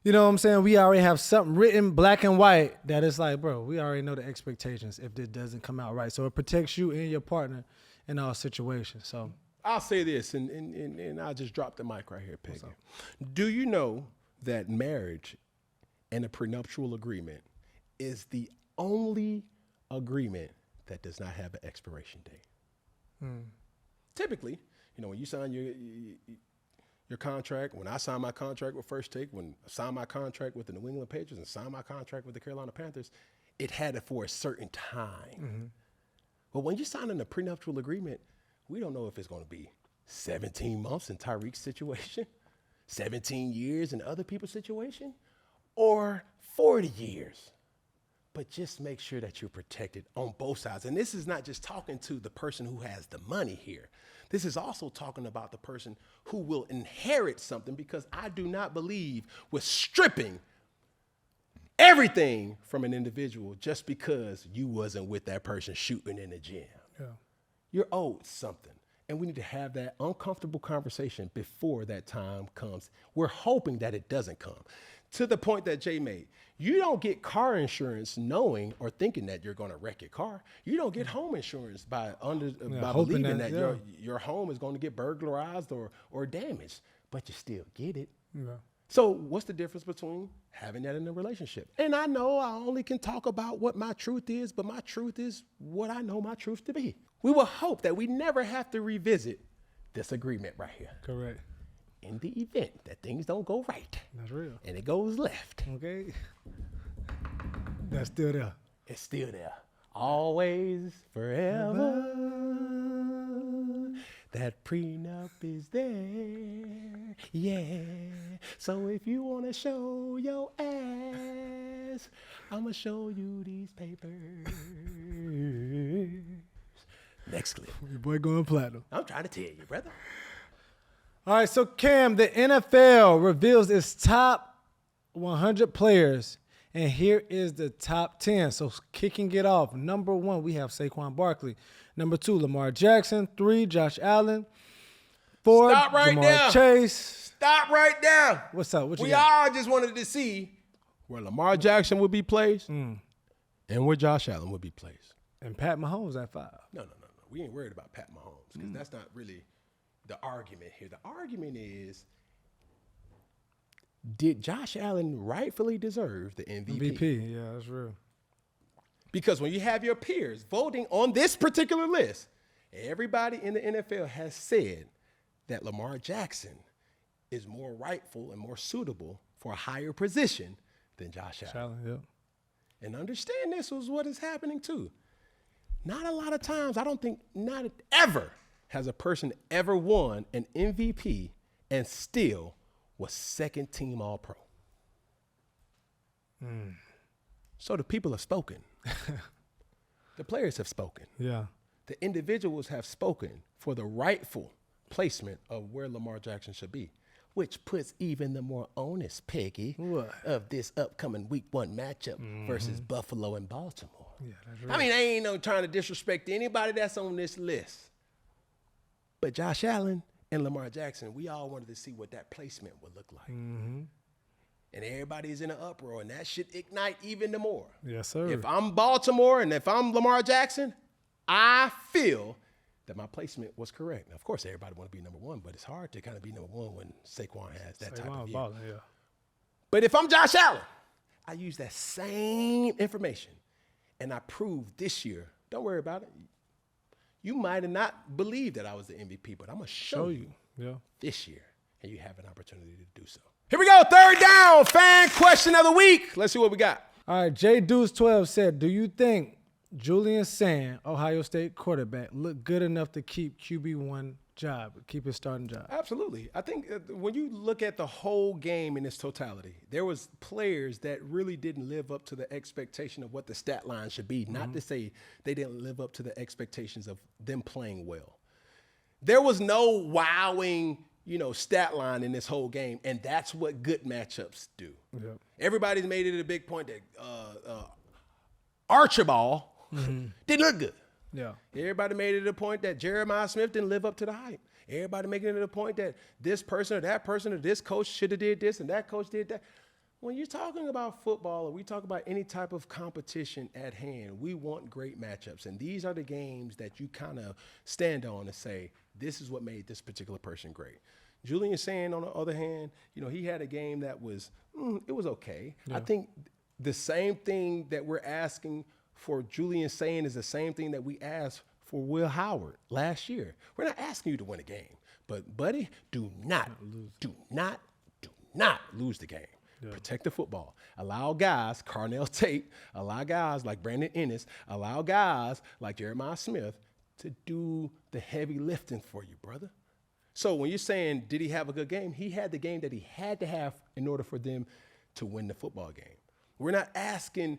You know what I'm saying? We already have something written black and white that it's like, bro, we already know the expectations if it doesn't come out right. So it protects you and your partner in all situations. So I'll say this, and I'll just drop the mic right here, Peggy. Do you know that marriage and a prenuptial agreement is the only agreement that does not have an expiration date? Typically, you know, when you sign your contract, when I signed my contract with First Take, when I signed my contract with the New England Patriots and signed my contract with the Carolina Panthers, it had it for a certain time. But when you're signing a prenuptial agreement, we don't know if it's going to be 17 months in Tyreek's situation, 17 years in other people's situation, or 40 years. But just make sure that you're protected on both sides. And this is not just talking to the person who has the money here. This is also talking about the person who will inherit something, because I do not believe with stripping everything from an individual just because you wasn't with that person shooting in the gym. yeah. You're owed something. And we need to have that uncomfortable conversation before that time comes. We're hoping that it doesn't come. To the point that Jay made, you don't get car insurance knowing or thinking that you're going to wreck your car. You don't get home insurance by believing that your home is going to get burglarized or damaged, but you still get it. Yeah. So what's the difference between having that in a relationship? And I know I only can talk about what my truth is, but my truth is what I know my truth to be. We will hope that we never have to revisit this agreement right here. Correct. In the event that things don't go right. That's real. And it goes left. Okay. That's still there. It's still there. Always, forever. That prenup is there. Yeah. So if you want to show your ass, I'm going to show you these papers. Next clip. Your boy going platinum. I'm trying to tell you, brother. All right, so Cam, the NFL reveals its top 100 players, and here is the top 10. So kicking it off, number 1, we have Saquon Barkley. Number 2, Lamar Jackson. 3, Josh Allen. 4, Stop right Jamar there. Chase. Stop right there. What's up? What you We got? all just wanted to see where Lamar Jackson would be placed and where Josh Allen would be placed. And Pat Mahomes at 5. No. We ain't worried about Pat Mahomes because that's not really the argument here. The argument is, did Josh Allen rightfully deserve the MVP? MVP, yeah, that's real. Because when you have your peers voting on this particular list, everybody in the NFL has said that Lamar Jackson is more rightful and more suitable for a higher position than Josh Allen. Yeah. And understand this was what is happening too. Not a lot of times, I don't think, not ever has a person ever won an MVP and still was second team All-Pro. So the people have spoken. The players have spoken. Yeah. The individuals have spoken for the rightful placement of where Lamar Jackson should be, which puts even the more onus, Peggy, of this upcoming Week 1 matchup versus Buffalo and Baltimore. Yeah, that's right. I mean, I ain't no trying to disrespect anybody that's on this list. But Josh Allen and Lamar Jackson, we all wanted to see what that placement would look like. And everybody's in an uproar, and that should ignite even the more. Yes, sir. If I'm Baltimore and if I'm Lamar Jackson, I feel that my placement was correct. Now, of course, everybody want to be number one, but it's hard to kind of be number one when Saquon has that type of year. Yeah. But if I'm Josh Allen, I use that same information, and I proved this year, don't worry about it. You might have not believed that I was the MVP, but I'm going to show you this year, and you have an opportunity to do so. Here we go, third down, fan question of the week. Let's see what we got. All right, J Deuce 12 said, do you think Julian Sand, Ohio State quarterback, looked good enough to keep QB1 job, keep his starting job? Absolutely. I think when you look at the whole game in its totality, there was players that really didn't live up to the expectation of what the stat line should be. Not to say they didn't live up to the expectations of them playing well. There was no wowing, stat line in this whole game, and that's what good matchups do. Yep. Everybody's made it a big point that Archibald didn't look good. Yeah. Everybody made it a point that Jeremiah Smith didn't live up to the hype. Everybody making it a point that this person or that person or this coach should have did this and that coach did that. When you're talking about football or we talk about any type of competition at hand, we want great matchups. And these are the games that you kind of stand on and say, this is what made this particular person great. Julian Sand, on the other hand, he had a game that was, it was okay. Yeah. I think the same thing that we're asking for Julian Sand is the same thing that we asked for Will Howard last year. We're not asking you to win a game, but buddy, do not lose the game. Yeah. Protect the football. Allow guys, Carnell Tate, allow guys like Brandon Ennis, allow guys like Jeremiah Smith to do the heavy lifting for you, brother. So when you're saying, did he have a good game? He had the game that he had to have in order for them to win the football game. We're not asking,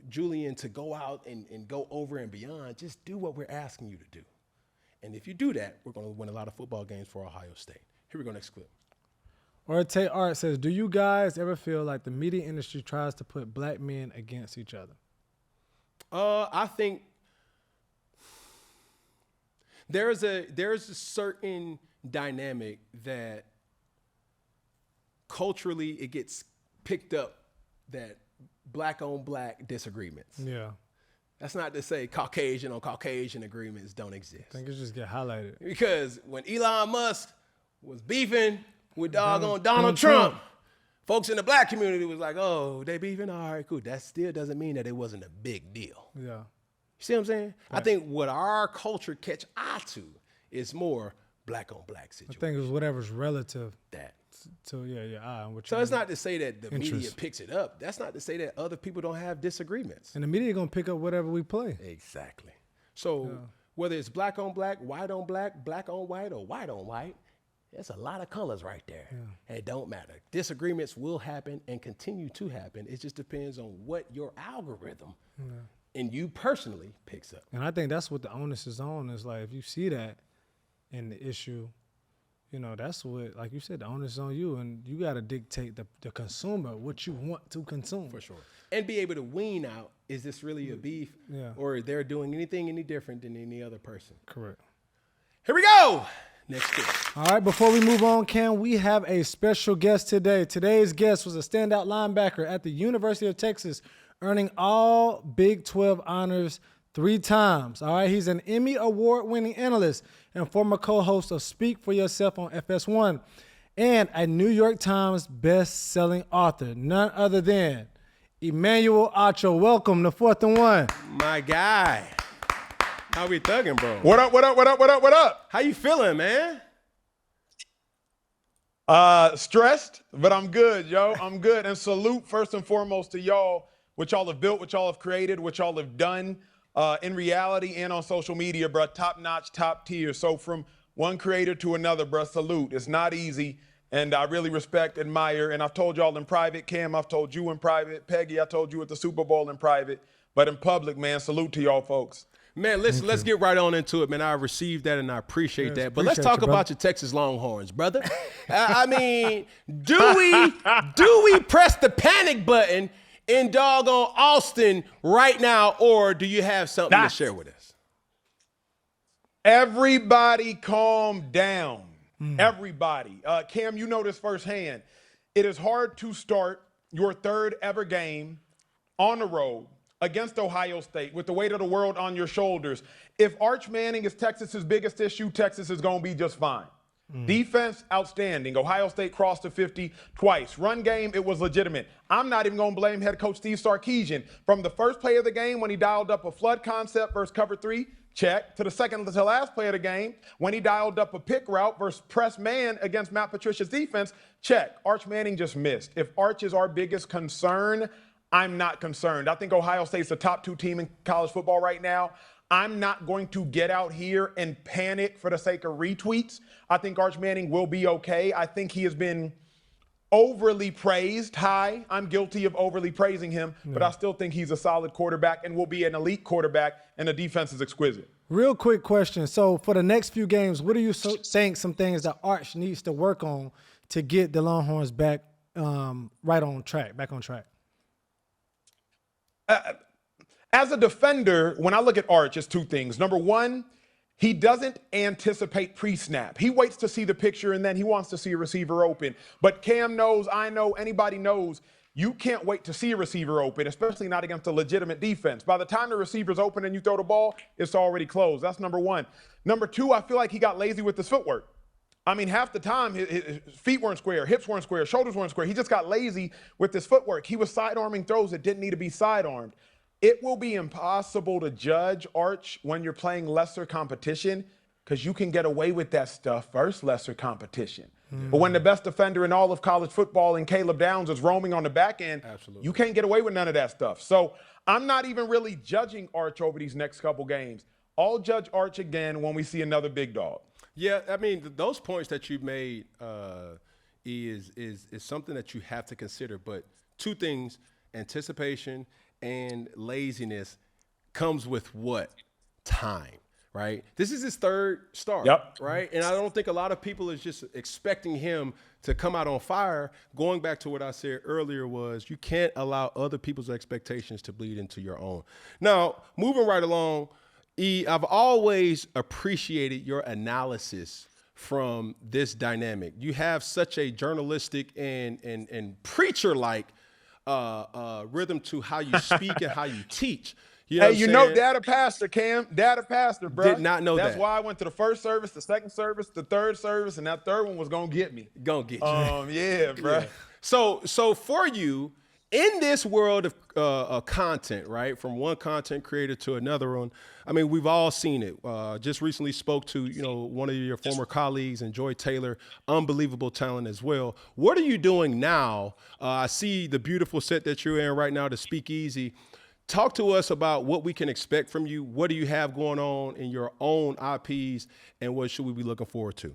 Julian to go out and go over and beyond. Just do what we're asking you to do. And if you do that, we're going to win a lot of football games for Ohio State. Here we go, next clip. Orte Art says, do you guys ever feel like the media industry tries to put black men against each other? I think there's a certain dynamic that culturally it gets picked up that black on black disagreements. Yeah. That's not to say Caucasian on Caucasian agreements don't exist. I think it just get highlighted. Because when Elon Musk was beefing with doggone Donald Trump, folks in the black community was like, oh, they beefing? All right, cool. That still doesn't mean that it wasn't a big deal. Yeah. You see what I'm saying? Right. I think what our culture catch eye to is more black on black situation. I think it was whatever's relative. That. So, yeah. So it's not to say that the media picks it up. That's not to say that other people don't have disagreements. And the media going to pick up whatever we play. Exactly. So whether it's black on black, white on black, black on white, or white on white, there's a lot of colors right there. Yeah. It don't matter. Disagreements will happen and continue to happen. It just depends on what your algorithm and you personally picks up. And I think that's what the onus is on. Is like, if you see that in the issue, that's what, like you said, the onus is on you, and you got to dictate the consumer what you want to consume. For sure. And be able to wean out, is this really a beef? Yeah. Or they're doing anything any different than any other person? Correct. Here we go. Next clip. All right, before we move on, Cam, we have a special guest today. Today's guest was a standout linebacker at the University of Texas, earning all Big 12 honors 3 times. All right, he's an Emmy award-winning analyst and former co-host of Speak for Yourself on FS1, and a New York Times best-selling author, none other than Emmanuel Acho. Welcome to 4th and 1. My guy. How we thugging, bro? What up, what up, what up, what up, what up? How you feeling, man? Stressed, but I'm good, yo. I'm good. And salute first and foremost to y'all, what y'all have built, what y'all have created, what y'all have done in reality and on social media, bro. Top notch, top tier. So from one creator to another, bro, salute. It's not easy. And I really respect, admire, and I've told y'all in private, Cam, I've told you in private, Peggy, I told you at the Super Bowl in private, but in public, man, salute to y'all folks. Man, let's get right on into it, man. I received that and I appreciate that. But let's appreciate talk you, about your Texas Longhorns, brother. I mean, do we press the panic button in doggone Austin right now, or do you have something to share with us? Everybody calm down. Everybody. Cam, you know this firsthand. It is hard to start your 3rd ever game on the road against Ohio State with the weight of the world on your shoulders. If Arch Manning is Texas's biggest issue, Texas is going to be just fine. Defense, outstanding. Ohio State crossed the 50 twice. Run game, it was legitimate. I'm not even going to blame head coach Steve Sarkisian. From the first play of the game when he dialed up a flood concept versus cover 3, check, to the second to last play of the game when he dialed up a pick route versus press man against Matt Patricia's defense, check. Arch Manning just missed. If Arch is our biggest concern, I'm not concerned. I think Ohio State's the top 2 team in college football right now. I'm not going to get out here and panic for the sake of retweets. I think Arch Manning will be okay. I think he has been overly praised. I'm guilty of overly praising him, but I still think he's a solid quarterback and will be an elite quarterback, and the defense is exquisite. Real quick question. So for the next few games, what do you think some things that Arch needs to work on to get the Longhorns back back on track? As a defender, when I look at Arch, it's 2 things. Number 1, he doesn't anticipate pre-snap. He waits to see the picture, and then he wants to see a receiver open. But Cam knows, I know, anybody knows, you can't wait to see a receiver open, especially not against a legitimate defense. By the time the receiver's open and you throw the ball, it's already closed. That's number 1. Number 2, I feel like he got lazy with his footwork. I mean, half the time, his feet weren't square, hips weren't square, shoulders weren't square. He just got lazy with his footwork. He was sidearming throws that didn't need to be sidearmed. It will be impossible to judge Arch when you're playing lesser competition because you can get away with that stuff versus lesser competition. But when the best defender in all of college football and Kaleb Downs is roaming on the back end, you can't get away with none of that stuff. So I'm not even really judging Arch over these next couple games. I'll judge Arch again when we see another big dog. Yeah, I mean, those points that you made is something that you have to consider. But 2 things, anticipation and laziness comes with what? Time, right? This is his 3rd start, right? And I don't think a lot of people is just expecting him to come out on fire. Going back to what I said earlier was you can't allow other people's expectations to bleed into your own. Now, moving right along, I've always appreciated your analysis from this dynamic. You have such a journalistic and preacher-like rhythm to how you speak and how you teach. You know hey, know Data Pastor, Cam. Data Pastor, bro. Did not know that. That's why I went to the first service, the second service, the third service, and that third one was going to get me. Gonna get you. Yeah, bro. Yeah. So for you, in this world of content, right, from one content creator to another one, I mean, we've all seen it. Just recently spoke to, one of your former colleagues, and Joy Taylor, unbelievable talent as well. What are you doing now? I see the beautiful set that you're in right now, the Speakeasy. Talk to us about what we can expect from you. What do you have going on in your own IPs, and what should we be looking forward to?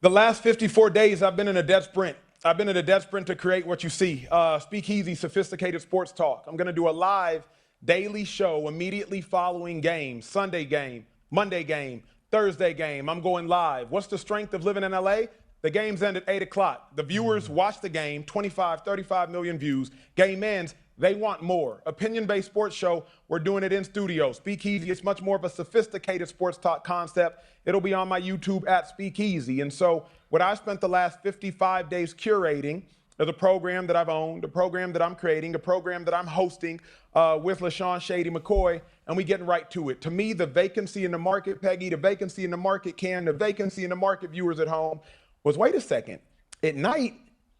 The last 54 days, I've been in a death sprint. I've been in a death sprint to create what you see. Speakeasy, sophisticated sports talk. I'm going to do a live daily show immediately following games. Sunday game, Monday game, Thursday game. I'm going live. What's the strength of living in LA? The games end at 8 o'clock. The viewers watch the game, 25, 35 million views. Game ends. They want more. Opinion-based sports show. We're doing it in studio. Speakeasy, it's much more of a sophisticated sports talk concept. It'll be on my YouTube at Speakeasy. And so what I spent the last 55 days curating There's a program that I've owned, a program that I'm creating, a program that I'm hosting with LaShawn Shady McCoy, and we getting right to it. To me, the vacancy in the market, Peggy, the vacancy in the market, Cam, the vacancy in the market, viewers at home, was wait a second. At night,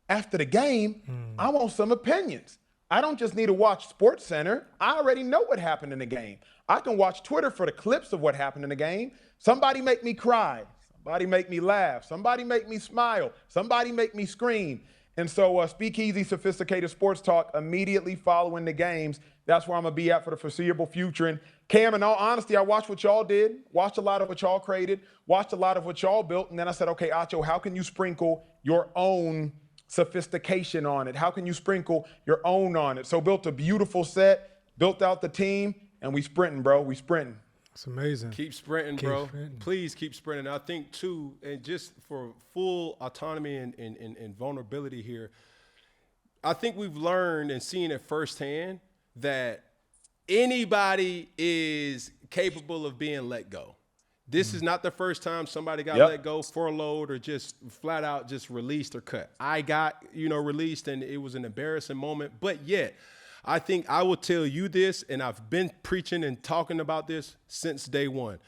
after the game, I want some opinions. I don't just need to watch SportsCenter. I already know what happened in the game. I can watch Twitter for the clips of what happened in the game. Somebody make me cry. Somebody make me laugh. Somebody make me smile. Somebody make me scream. And so Speakeasy Sophisticated Sports Talk immediately following the games. That's where I'm going to be at for the foreseeable future. And Cam, in all honesty, I watched what y'all did, watched a lot of what y'all created, watched a lot of what y'all built. And then I said, okay, Acho, how can you sprinkle your own sophistication on it? How can you sprinkle your own on it? So built a beautiful set, built out the team, and we sprinting, bro. We sprinting. It's amazing. Keep sprinting, bro. Please keep sprinting. I think, too, and just for full autonomy and vulnerability here, I think we've learned and seen it firsthand that anybody is capable of being let go. This is not the first time somebody got let go, furloughed, or just flat out just released or cut. I got, released, and it was an embarrassing moment, but yet I think I will tell you this, and I've been preaching and talking about this since day one.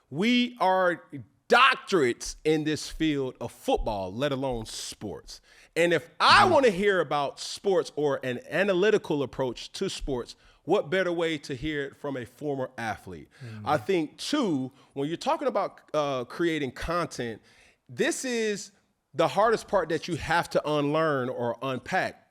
We are doctorates in this field of football, let alone sports. And if I want to hear about sports or an analytical approach to sports, what better way to hear it from a former athlete? I think, too, when you're talking about creating content, this is the hardest part that you have to unlearn or unpack.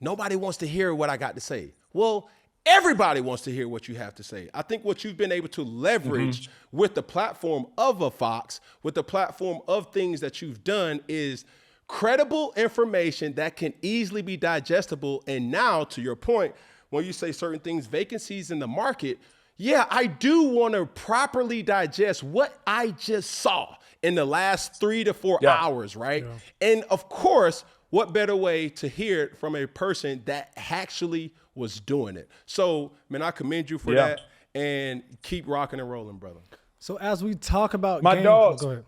Nobody wants to hear what I got to say. Well, everybody wants to hear what you have to say. I think what you've been able to leverage with the platform of a Fox, with the platform of things that you've done, is credible information that can easily be digestible. And now, to your point, when you say certain things, vacancies in the market, yeah, I do want to properly digest what I just saw in the last 3 to 4 hours, right? And of course, what better way to hear it from a person that actually was doing it? So, man, I commend you for that, and keep rocking and rolling, brother. So as we talk about my dogs, go ahead.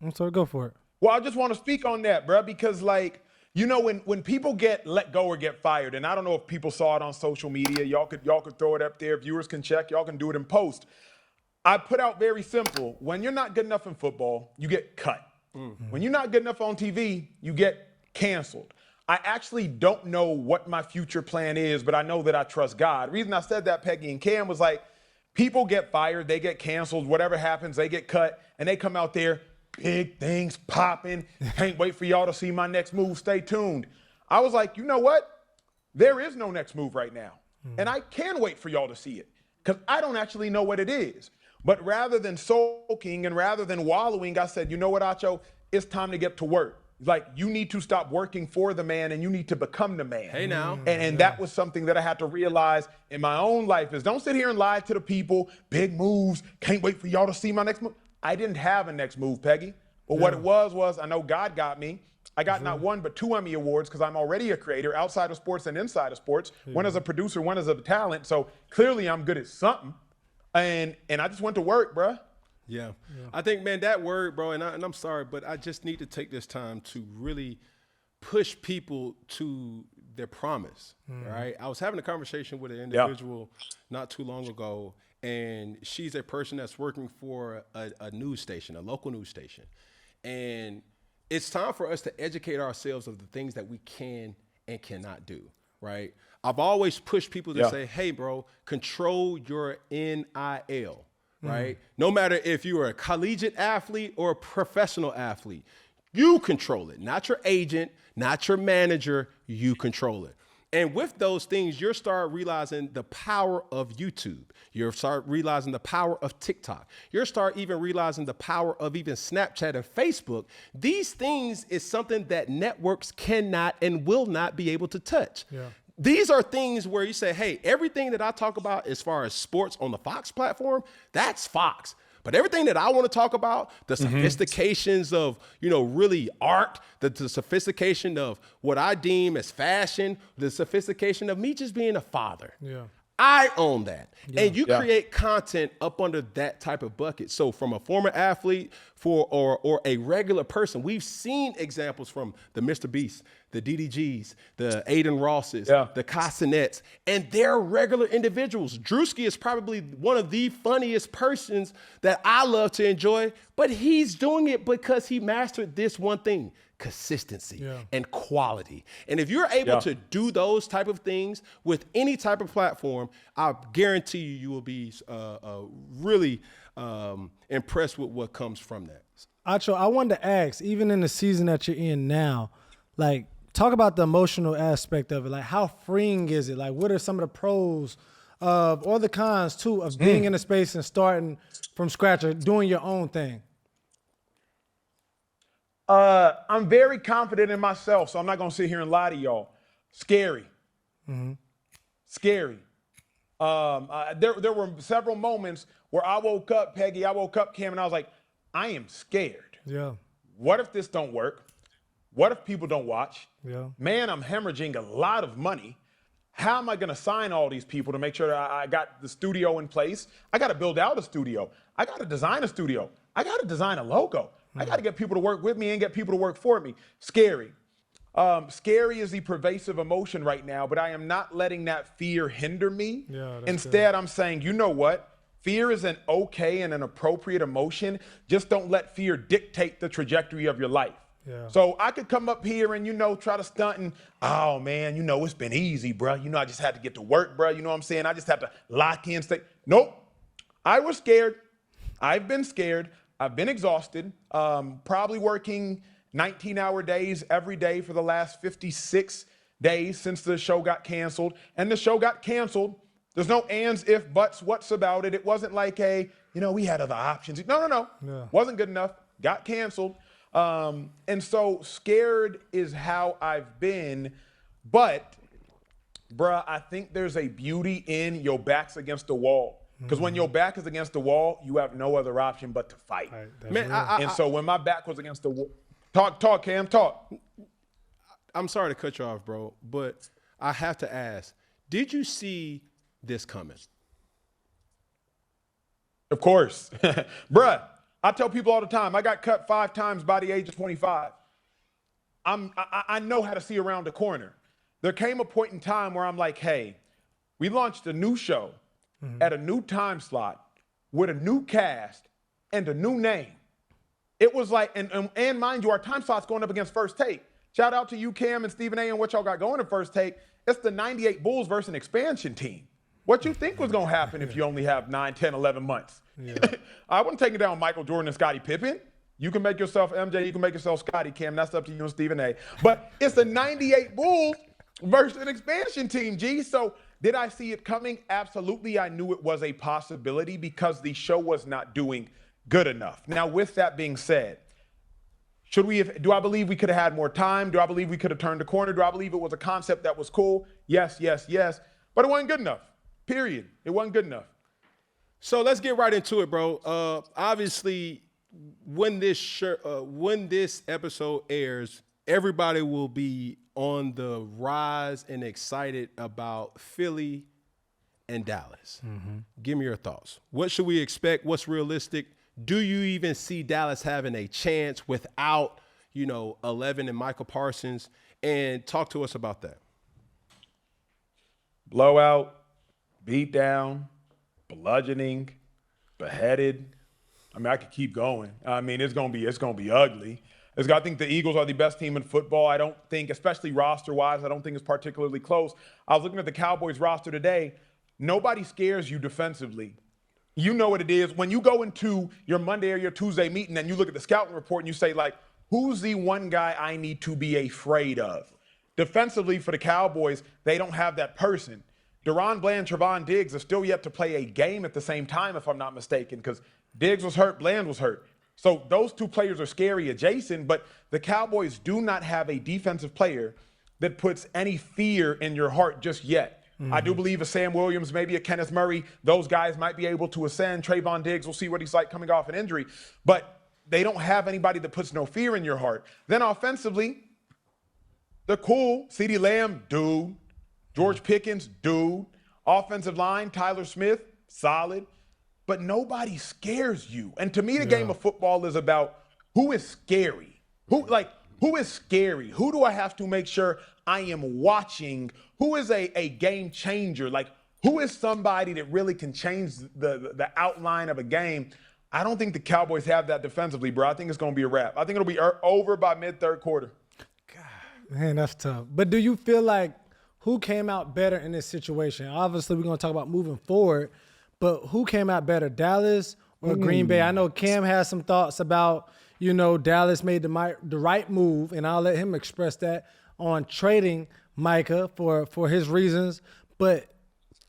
I'm sorry, go for it. Well, I just want to speak on that, bro, because when people get let go or get fired, and I don't know if people saw it on social media, y'all could throw it up there. Viewers can check. Y'all can do it in post. I put out very simple: when you're not good enough in football, you get cut. When you're not good enough on TV, you get canceled. I actually don't know what my future plan is, but I know that I trust God. The reason I said that, Peggy and Cam, was like, people get fired, they get canceled, whatever happens, they get cut, and they come out there, big things popping. Can't wait for y'all to see my next move. Stay tuned. I was like, you know what? There is no next move right now. And I can wait for y'all to see it because I don't actually know what it is. But rather than sulking and rather than wallowing, I said, you know what, Acho? It's time to get to work. Like, you need to stop working for the man and you need to become the man. Hey, now. And that was something that I had to realize in my own life is don't sit here and lie to the people. Big moves. Can't wait for y'all to see my next move. I didn't have a next move, Peggy. But what it was I know God got me. I got not one but 2 Emmy Awards because I'm already a creator outside of sports and inside of sports. One as a producer, one as a talent. So clearly I'm good at something. And I just went to work, bruh. Yeah. I think, man, that word, bro, and I'm sorry, but I just need to take this time to really push people to their promise, right? I was having a conversation with an individual not too long ago, and she's a person that's working for a news station, a local news station. And it's time for us to educate ourselves of the things that we can and cannot do, right? I've always pushed people to say, hey, bro, control your NIL. Right? No matter if you are a collegiate athlete or a professional athlete, you control it. Not your agent, not your manager, you control it. And with those things, you'll start realizing the power of YouTube. You'll start realizing the power of TikTok. You'll start even realizing the power of even Snapchat and Facebook. These things is something that networks cannot and will not be able to touch. These are things where you say, hey, everything that I talk about as far as sports on the Fox platform, that's Fox. But everything that I want to talk about, the sophistications of, really art, the sophistication of what I deem as fashion, the sophistication of me just being a father. I own that. And you create content up under that type of bucket. So from a former athlete or a regular person, we've seen examples from the Mr. Beast, the DDGs, the Aiden Rosses, Yeah. the Casanets, and they're regular individuals. Drewski is probably one of the funniest persons that I love to enjoy, but he's doing it because he mastered this one thing: consistency and quality. And if you're able to do those type of things with any type of platform, I guarantee you will be really impressed with what comes from that. Acho, I wanted to ask, even in the season that you're in now, like, talk about the emotional aspect of it. Like, how freeing is it? Like, what are some of the pros of, or the cons too, of being in a space and starting from scratch or doing your own thing? I'm very confident in myself, so I'm not going to sit here and lie to y'all. Scary. Scary. There were several moments where I woke up, Peggy, I woke up, Cam, and I was like, I am scared. Yeah. What if this don't work? What if people don't watch? Yeah. Man, I'm hemorrhaging a lot of money. How am I going to sign all these people to make sure that I got the studio in place? I got to build out a studio. I got to design a studio. I got to design a logo. I got to get people to work with me and get people to work for me. Scary. Scary is the pervasive emotion right now, but I am not letting that fear hinder me. Yeah, that's Instead, I'm saying, you know what? Fear is an okay and an appropriate emotion. Just don't let fear dictate the trajectory of your life. Yeah. So I could come up here and, try to stunt and, oh, man, it's been easy, bro. I just had to get to work, bro. You know what I'm saying? I just have to lock in, stay. Nope. I was scared. I've been scared. I've been exhausted. Probably working 19-hour days every day for the last 56 days since the show got canceled. And the show got canceled. There's no ands, if, buts, what's about it. It wasn't like we had other options. No. Yeah. Wasn't good enough. Got canceled. And so scared is how I've been. But, bruh, I think there's a beauty in your back's against the wall. Because when your back is against the wall, you have no other option but to fight. Right, Man, So when my back was against the wall, talk, Cam, talk. I'm sorry to cut you off, bro, but I have to ask, did you see this coming? Of course. Bruh, I tell people all the time, I got cut 5 times by the age of 25. I know how to see around the corner. There came a point in time where I'm like, hey, we launched a new show at a new time slot with a new cast and a new name. It was like, and mind you, our time slot's going up against First Take. Shout out to you, Cam, and Stephen A. and what y'all got going to First Take. It's the 98 Bulls versus an expansion team. What you think was going to happen if you only have 9, 10, 11 months? Yeah. I wasn't taking down Michael Jordan and Scottie Pippen. You can make yourself MJ, you can make yourself Scottie, Cam. That's up to you and Stephen A. But it's the 98 Bulls versus an expansion team, G. So did I see it coming? Absolutely. I knew it was a possibility because the show was not doing good enough. Now, with that being said, do I believe we could have had more time? Do I believe we could have turned the corner? Do I believe it was a concept that was cool? Yes. But it wasn't good enough. Period. It wasn't good enough. So let's get right into it, bro. Obviously, when this episode airs, everybody will be on the rise and excited about Philly and Dallas. Give me your thoughts. What should we expect? What's realistic? Do you even see Dallas having a chance without, 11 and Michael Parsons? And talk to us about that. Blowout, beat down, bludgeoning, beheaded. I mean, I could keep going. I mean, it's gonna be ugly. I think the Eagles are the best team in football. I don't think, especially roster-wise, I don't think it's particularly close. I was looking at the Cowboys roster today. Nobody scares you defensively. You know what it is. When you go into your Monday or your Tuesday meeting and you look at the scouting report and you say, like, who's the one guy I need to be afraid of? Defensively for the Cowboys, they don't have that person. Deron Bland, Trevon Diggs are still yet to play a game at the same time, if I'm not mistaken, because Diggs was hurt, Bland was hurt. So those two players are scary adjacent, but the Cowboys do not have a defensive player that puts any fear in your heart just yet. I do believe a Sam Williams, maybe a Kenneth Murray, those guys might be able to ascend. Trayvon Diggs, we'll see what he's like coming off an injury. But they don't have anybody that puts no fear in your heart. Then offensively, they're cool. CeeDee Lamb, dude. George Pickens, dude. Offensive line, Tyler Smith, solid. But nobody scares you. And to me, the game of football is about who is scary. Who Who is scary? Who do I have to make sure I am watching? Who is a game changer? Like, who is somebody that really can change the outline of a game? I don't think the Cowboys have that defensively, bro. I think it's going to be a wrap. I think it'll be over by mid-third quarter. God, man, that's tough. But do you feel like who came out better in this situation? Obviously, we're going to talk about moving forward, but who came out better, Dallas or Green Bay? I know Cam has some thoughts about, Dallas made the right move, and I'll let him express that on trading Micah for his reasons. But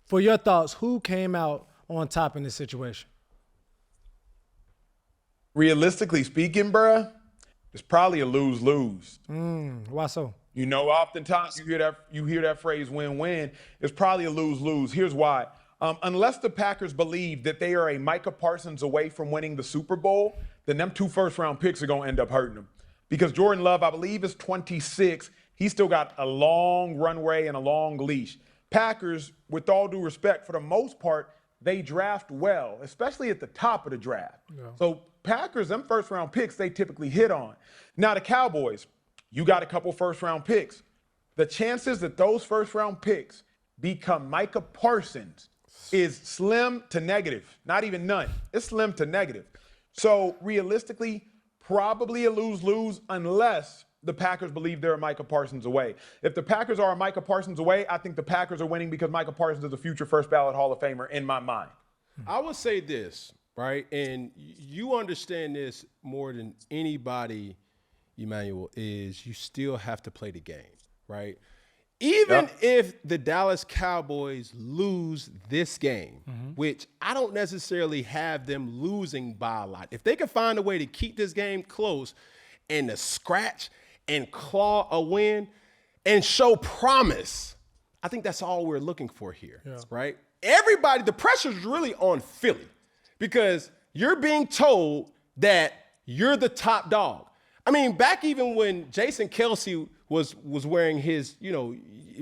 for your thoughts, who came out on top in this situation? Realistically speaking, bruh, it's probably a lose-lose. Why so? Oftentimes you hear that phrase win-win. It's probably a lose-lose. Here's why. Unless the Packers believe that they are a Micah Parsons away from winning the Super Bowl, then them 2 first-round picks are going to end up hurting them. Because Jordan Love, I believe, is 26. He's still got a long runway and a long leash. Packers, with all due respect, for the most part, they draft well, especially at the top of the draft. Yeah. So Packers, them first-round picks, they typically hit on. Now the Cowboys, you got a couple first-round picks. The chances that those first-round picks become Micah Parsons is slim to negative, not even none. It's slim to negative. So realistically, probably a lose-lose unless the Packers believe they're a Micah Parsons away. If the Packers are a Micah Parsons away, I think the Packers are winning because Micah Parsons is a future first ballot Hall of Famer in my mind. I would say this, right? And you understand this more than anybody, Emmanuel, is you still have to play the game, right? Even if the Dallas Cowboys lose this game, which I don't necessarily have them losing by a lot. If they can find a way to keep this game close and to scratch and claw a win and show promise, I think that's all we're looking for here, right? Everybody, the pressure's really on Philly because you're being told that you're the top dog. I mean, back even when Jason Kelce was wearing his,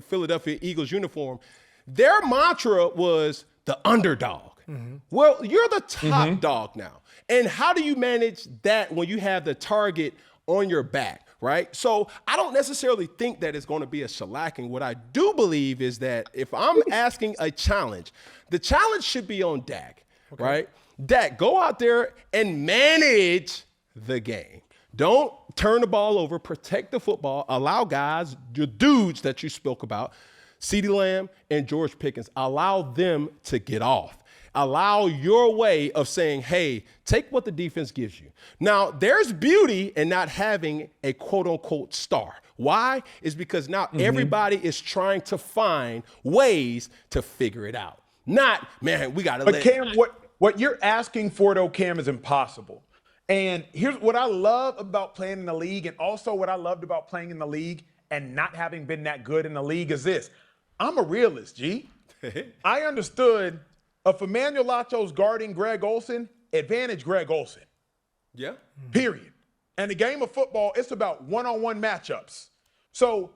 Philadelphia Eagles uniform, their mantra was the underdog. Well, you're the top dog now. And how do you manage that when you have the target on your back, right? So I don't necessarily think that it's going to be a shellacking. What I do believe is that if I'm asking a challenge, the challenge should be on Dak, right? Dak, go out there and manage the game. Don't turn the ball over, protect the football, allow guys, your dudes that you spoke about, CeeDee Lamb and George Pickens, allow them to get off. Allow your way of saying, hey, take what the defense gives you. Now, there's beauty in not having a quote-unquote star. Why? Is because now everybody is trying to find ways to figure it out. Not, man, we got to let – But Cam, what you're asking for, though, Cam, is impossible. And here's what I love about playing in the league, and also what I loved about playing in the league and not having been that good in the league is this. I'm a realist, G. I understood if Emmanuel Acho's guarding Greg Olsen, advantage Greg Olsen. Yeah. Period. And the game of football, it's about one-on-one matchups. So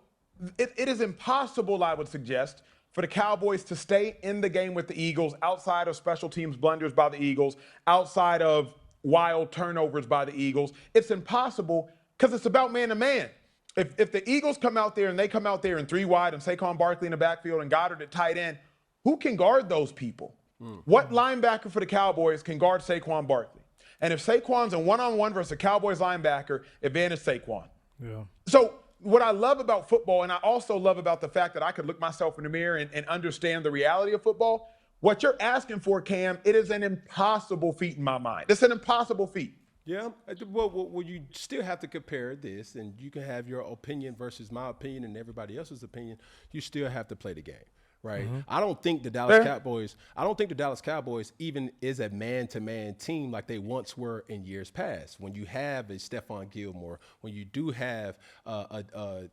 it is impossible, I would suggest, for the Cowboys to stay in the game with the Eagles outside of special teams blunders by the Eagles, outside of wild turnovers by the Eagles. It's impossible because it's about man-to-man. If the Eagles come out there and they come out there in 3 wide and Saquon Barkley in the backfield and Goddard at tight end, who can guard those people? What linebacker for the Cowboys can guard Saquon Barkley? And if Saquon's in one-on-one versus a Cowboys linebacker, advantage Saquon. Yeah. So what I love about football, and I also love about the fact that I could look myself in the mirror and understand the reality of football, what you're asking for, Cam, it is an impossible feat in my mind. It's an impossible feat. Yeah. Well, you still have to compare this, and you can have your opinion versus my opinion and everybody else's opinion. You still have to play the game, right? I don't think the Dallas Cowboys even is a man-to-man team like they once were in years past. When you have a Stephon Gilmore, when you do have a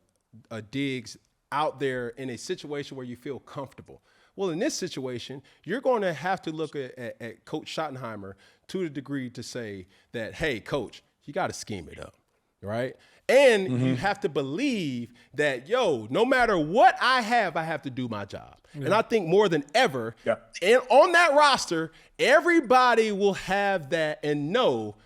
Diggs out there in a situation where you feel comfortable. Well, in this situation, you're going to have to look at Coach Schottenheimer to the degree to say that, hey, Coach, you got to scheme it up, right? And you have to believe that, no matter what I have to do my job. And I think more than ever, and on that roster, everybody will have that and know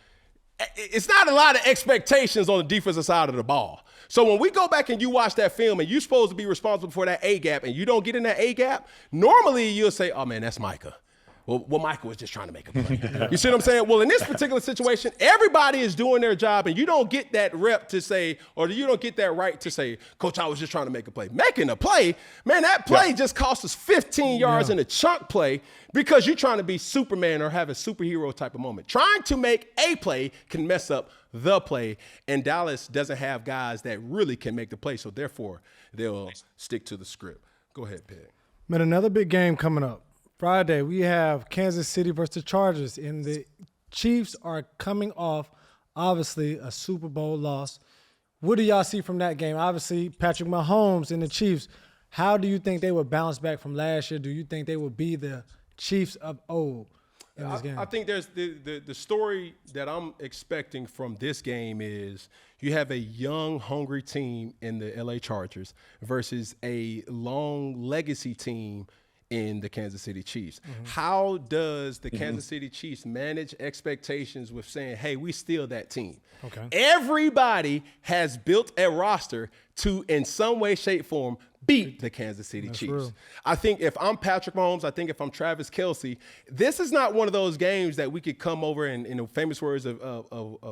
it's not a lot of expectations on the defensive side of the ball. So when we go back and you watch that film and you're supposed to be responsible for that A gap and you don't get in that A gap, normally you'll say, oh man, that's Micah. Well, Michael was just trying to make a play. You see what I'm saying? Well, in this particular situation, everybody is doing their job, and you don't get that rep to say, or you don't get that right to say, Coach, I was just trying to make a play. Making a play, man, that play just cost us 15 yards in a chunk play because you're trying to be Superman or have a superhero type of moment. Trying to make a play can mess up the play, and Dallas doesn't have guys that really can make the play, so therefore they'll stick to the script. Go ahead, Peg. Man, another big game coming up. Friday, we have Kansas City versus the Chargers, and the Chiefs are coming off, obviously, a Super Bowl loss. What do y'all see from that game? Obviously, Patrick Mahomes and the Chiefs, how do you think they would bounce back from last year? Do you think they would be the Chiefs of old in this game? I think there's the story that I'm expecting from this game is you have a young, hungry team in the LA Chargers versus a long legacy team in the Kansas City Chiefs. How does the Kansas City Chiefs manage expectations with saying, hey, we still that team? Okay. Everybody has built a roster to, in some way, shape, form, beat the Kansas City Chiefs. Real. I think if I'm Patrick Mahomes, I think if I'm Travis Kelce, this is not one of those games that we could come over and, in the famous words of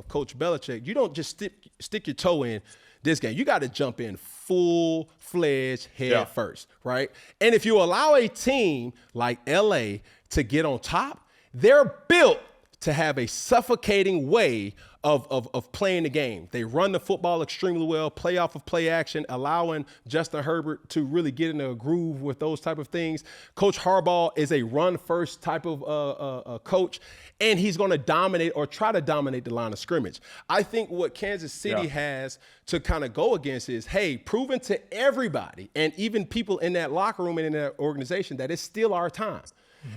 Coach Belichick, you don't just stick your toe in this game. You got to jump in full-fledged head first, right? And if you allow a team like LA to get on top, they're built to have a suffocating way of playing the game. They run the football extremely well, play off of play action, allowing Justin Herbert to really get in a groove with those type of things. Coach Harbaugh is a run-first type of coach, and he's going to dominate or try to dominate the line of scrimmage. I think what Kansas City has to kind of go against is, hey, proving to everybody and even people in that locker room and in that organization that it's still our time.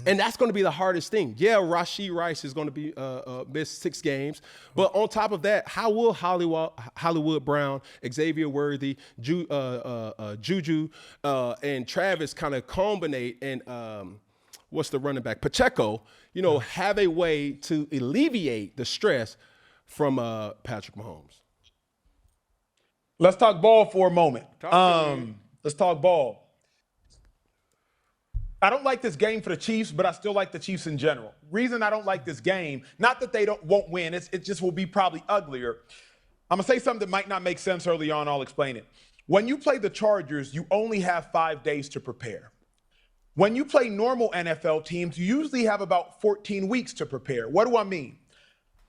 And that's going to be the hardest thing. Yeah, Rashee Rice is going to be miss 6 games. But on top of that, how will Hollywood Brown, Xavier Worthy, Juju, and Travis kind of combinate and what's the running back? Pacheco, have a way to alleviate the stress from Patrick Mahomes. Let's talk ball for a moment. Let's talk ball. I don't like this game for the Chiefs, but I still like the Chiefs in general. Reason I don't like this game, not that they won't win, it just will be probably uglier. I'm going to say something that might not make sense early on. I'll explain it. When you play the Chargers, you only have 5 days to prepare. When you play normal NFL teams, you usually have about 14 weeks to prepare. What do I mean?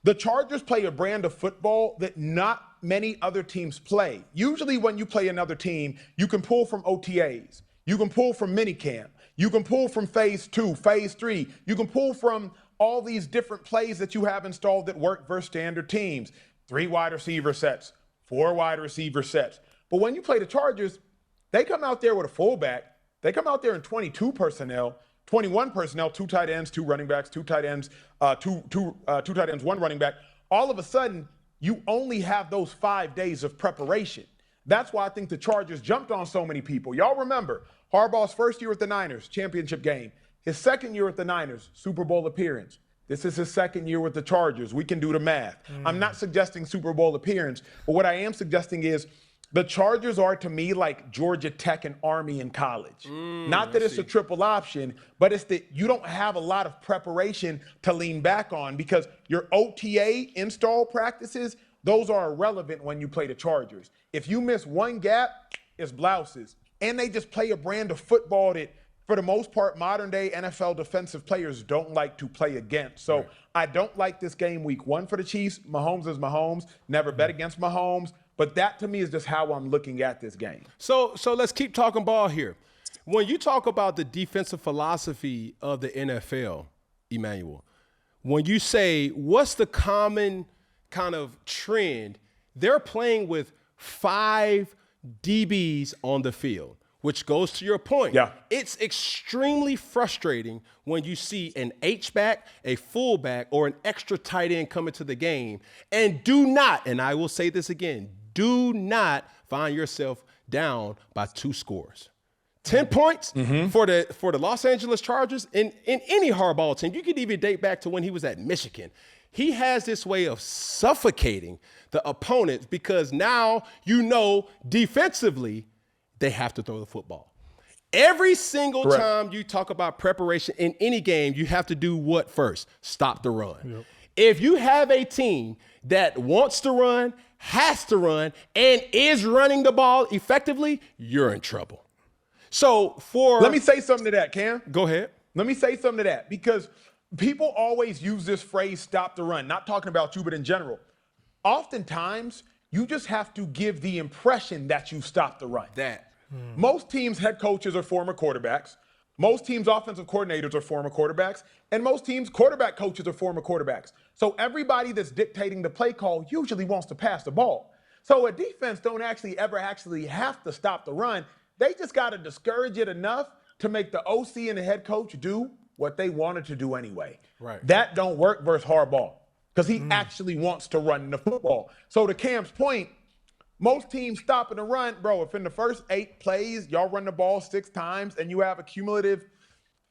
The Chargers play a brand of football that not many other teams play. Usually when you play another team, you can pull from OTAs. You can pull from minicamp. You can pull from phase 2, phase 3. You can pull from all these different plays that you have installed that work versus standard teams. 3 wide receiver sets, 4 wide receiver sets. But when you play the Chargers, they come out there with a fullback. They come out there in 22 personnel, 21 personnel, 2 tight ends, 2 running backs, 2 tight ends, 2 tight ends, 1 running back. All of a sudden, you only have those 5 days of preparation. That's why I think the Chargers jumped on so many people. Y'all remember, Harbaugh's first year with the Niners, championship game. His second year with the Niners, Super Bowl appearance. This is his second year with the Chargers. We can do the math. I'm not suggesting Super Bowl appearance, but what I am suggesting is the Chargers are, to me, like Georgia Tech and Army in college. Not that it's a triple option, but it's that you don't have a lot of preparation to lean back on because your OTA install practices, those are irrelevant when you play the Chargers. If you miss one gap, it's blouses. And they just play a brand of football that, for the most part, modern-day NFL defensive players don't like to play against. So I don't like this game week 1 for the Chiefs. Mahomes is Mahomes. Never bet against Mahomes. But that, to me, is just how I'm looking at this game. So let's keep talking ball here. When you talk about the defensive philosophy of the NFL, Emmanuel, when you say what's the common kind of trend, they're playing with 5 DBs on the field, which goes to your point. Yeah. It's extremely frustrating when you see an H-back, a fullback, or an extra tight end coming to the game and do not, and I will say this again, do not find yourself down by 2 scores. 10 points for the Los Angeles Chargers in any Harbaugh team. You could even date back to when he was at Michigan. He has this way of suffocating the opponents because now defensively they have to throw the football. Every single time you talk about preparation in any game, you have to do what first? Stop the run. Yep. If you have a team that wants to run, has to run, and is running the ball effectively, you're in trouble. So let me say something to that, Cam. Go ahead. Let me say something to that because people always use this phrase, stop the run, not talking about you, but in general. Oftentimes, you just have to give the impression that you've stopped the run. Most teams' head coaches are former quarterbacks. Most teams' offensive coordinators are former quarterbacks. And most teams' quarterback coaches are former quarterbacks. So everybody that's dictating the play call usually wants to pass the ball. So a defense don't ever have to stop the run. They just got to discourage it enough to make the OC and the head coach do what they wanted to do anyway. Right. That don't work versus Harbaugh because he actually wants to run the football. So to Cam's point, most teams stopping the run, bro, if in the first 8 plays, y'all run the ball 6 times and you have a cumulative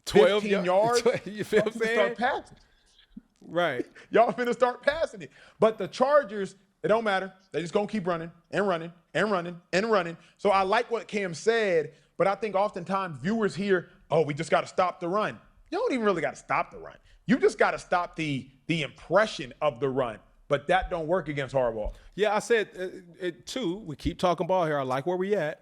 15 yards, you feel what I'm saying? Start passing. Right. Y'all finna start passing it. But the Chargers, it don't matter. They just gonna keep running and running and running and running. So I like what Cam said, but I think oftentimes viewers hear, oh, we just got to stop the run. You don't even really got to stop the run. You just got to stop the impression of the run. But that don't work against Harbaugh. Yeah, I said it too. We keep talking ball here. I like where we at.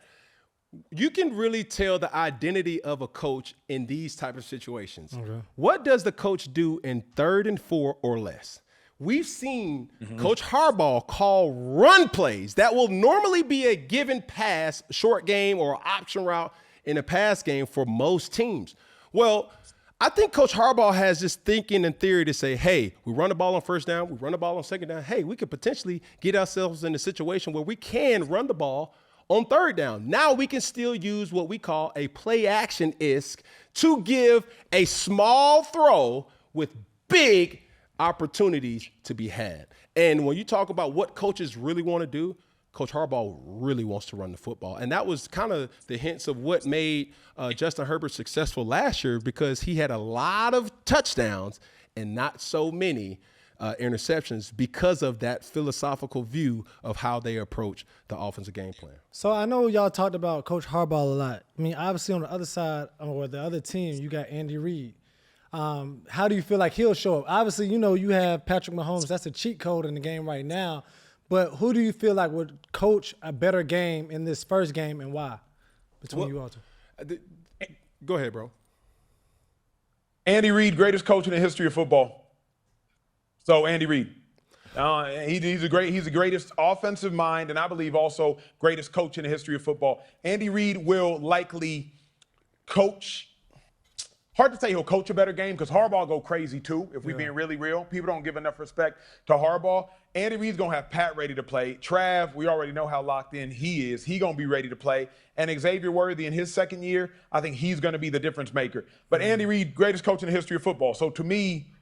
You can really tell the identity of a coach in these type of situations. Okay. What does the coach do in 3rd and 4 or less? We've seen Coach Harbaugh call run plays that will normally be a given pass, short game, or option route in a pass game for most teams. Well, I think Coach Harbaugh has this thinking and theory to say, hey, we run the ball on first down, we run the ball on second down. Hey, we could potentially get ourselves in a situation where we can run the ball on 3rd down. Now we can still use what we call a play action ISK to give a small throw with big opportunities to be had. And when you talk about what coaches really want to do, Coach Harbaugh really wants to run the football. And that was kind of the hints of what made Justin Herbert successful last year because he had a lot of touchdowns and not so many interceptions because of that philosophical view of how they approach the offensive game plan. So I know y'all talked about Coach Harbaugh a lot. I mean, obviously on the other side or the other team, you got Andy Reid. How do you feel like he'll show up? Obviously, you have Patrick Mahomes. That's a cheat code in the game right now. But who do you feel like would coach a better game in this first game and why? Between you all two. Go ahead, bro. Andy Reid, greatest coach in the history of football. So Andy Reid. He's the greatest offensive mind, and I believe also greatest coach in the history of football. Andy Reid will likely coach. Hard to say he'll coach a better game because Harbaugh go crazy too, if we're being really real. People don't give enough respect to Harbaugh. Andy Reid's going to have Pat ready to play. Trav, we already know how locked in he is. He's going to be ready to play. And Xavier Worthy in his second year, I think he's going to be the difference maker. But Andy Reid, greatest coach in the history of football. So to me,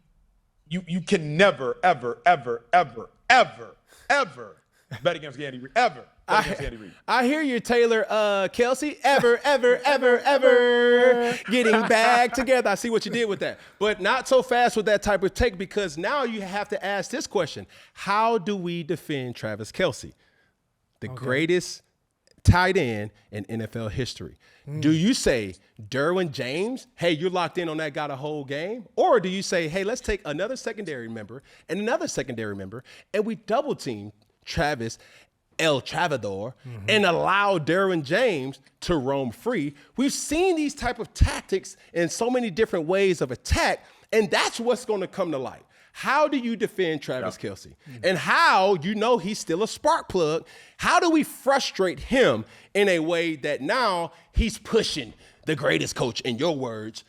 you can never, ever, ever, ever, ever, ever bet against Andy Reid. Ever. I hear you, Taylor. Kelsey, ever getting back together. I see what you did with that. But not so fast with that type of take because now you have to ask this question. How do we defend Travis Kelce, the greatest tight end in NFL history? Do you say, Derwin James, hey, you're locked in on that guy the whole game? Or do you say, hey, let's take another secondary member and another secondary member and we double team Travis El Travador and allow Derwin James to roam free? We've seen these type of tactics in so many different ways of attack, and that's what's going to come to light. How do you defend Travis Kelce? And how, he's still a spark plug, how do we frustrate him in a way that now he's pushing the greatest coach, in your words,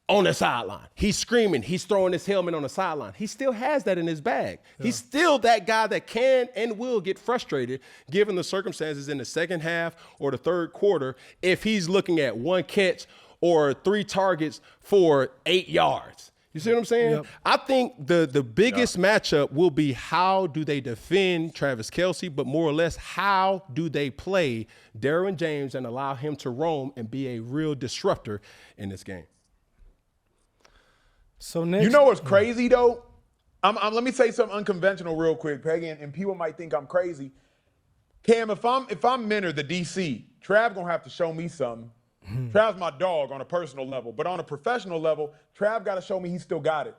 on the sideline? He's screaming. He's throwing his helmet on the sideline. He still has that in his bag. Yeah. He's still that guy that can and will get frustrated given the circumstances in the second half or the third quarter if he's looking at 1 catch or 3 targets for 8 yards. You see what I'm saying? Yep. I think the biggest matchup will be how do they defend Travis Kelce, but more or less how do they play Derwin James and allow him to roam and be a real disruptor in this game. So next, you know what's crazy though? Let me say something unconventional real quick, Peggy, and people might think I'm crazy. Cam, if I'm Mentor, the DC, Trav gonna have to show me something. Trav's my dog on a personal level, but on a professional level, Trav got to show me he still got it.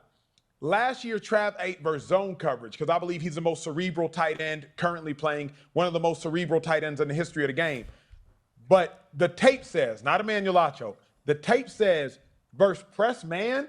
Last year, Trav ate versus zone coverage because I believe he's the most cerebral tight end currently playing, one of the most cerebral tight ends in the history of the game. But the tape says, not Emmanuel Acho, the tape says versus press man,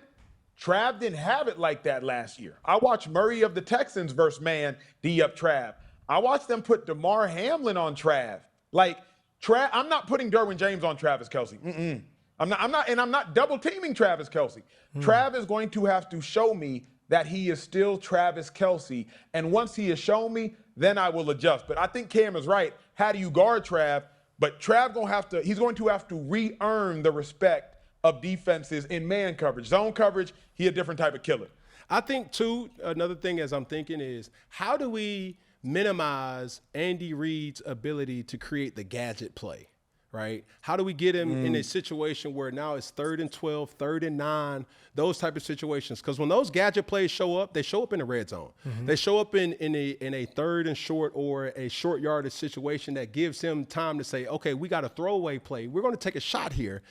Trav didn't have it like that last year. I watched Murray of the Texans versus man D up Trav. I watched them put DeMar Hamlin on Trav. Like, Trav, I'm not putting Derwin James on Travis Kelce. I'm not double teaming Travis Kelce. Trav is going to have to show me that he is still Travis Kelce. And once he has shown me, then I will adjust. But I think Cam is right. How do you guard Trav? But Trav he's going to have to re-earn the respect of defenses in man coverage. Zone coverage, he a different type of killer. I think, too, another thing as I'm thinking is, how do we minimize Andy Reid's ability to create the gadget play, right? How do we get him in a situation where now it's 3rd and 12, 3rd and 9, those type of situations? Because when those gadget plays show up, they show up in the red zone. They show up in a 3rd and short or a short yardage situation that gives him time to say, okay, we got a throwaway play. We're going to take a shot here.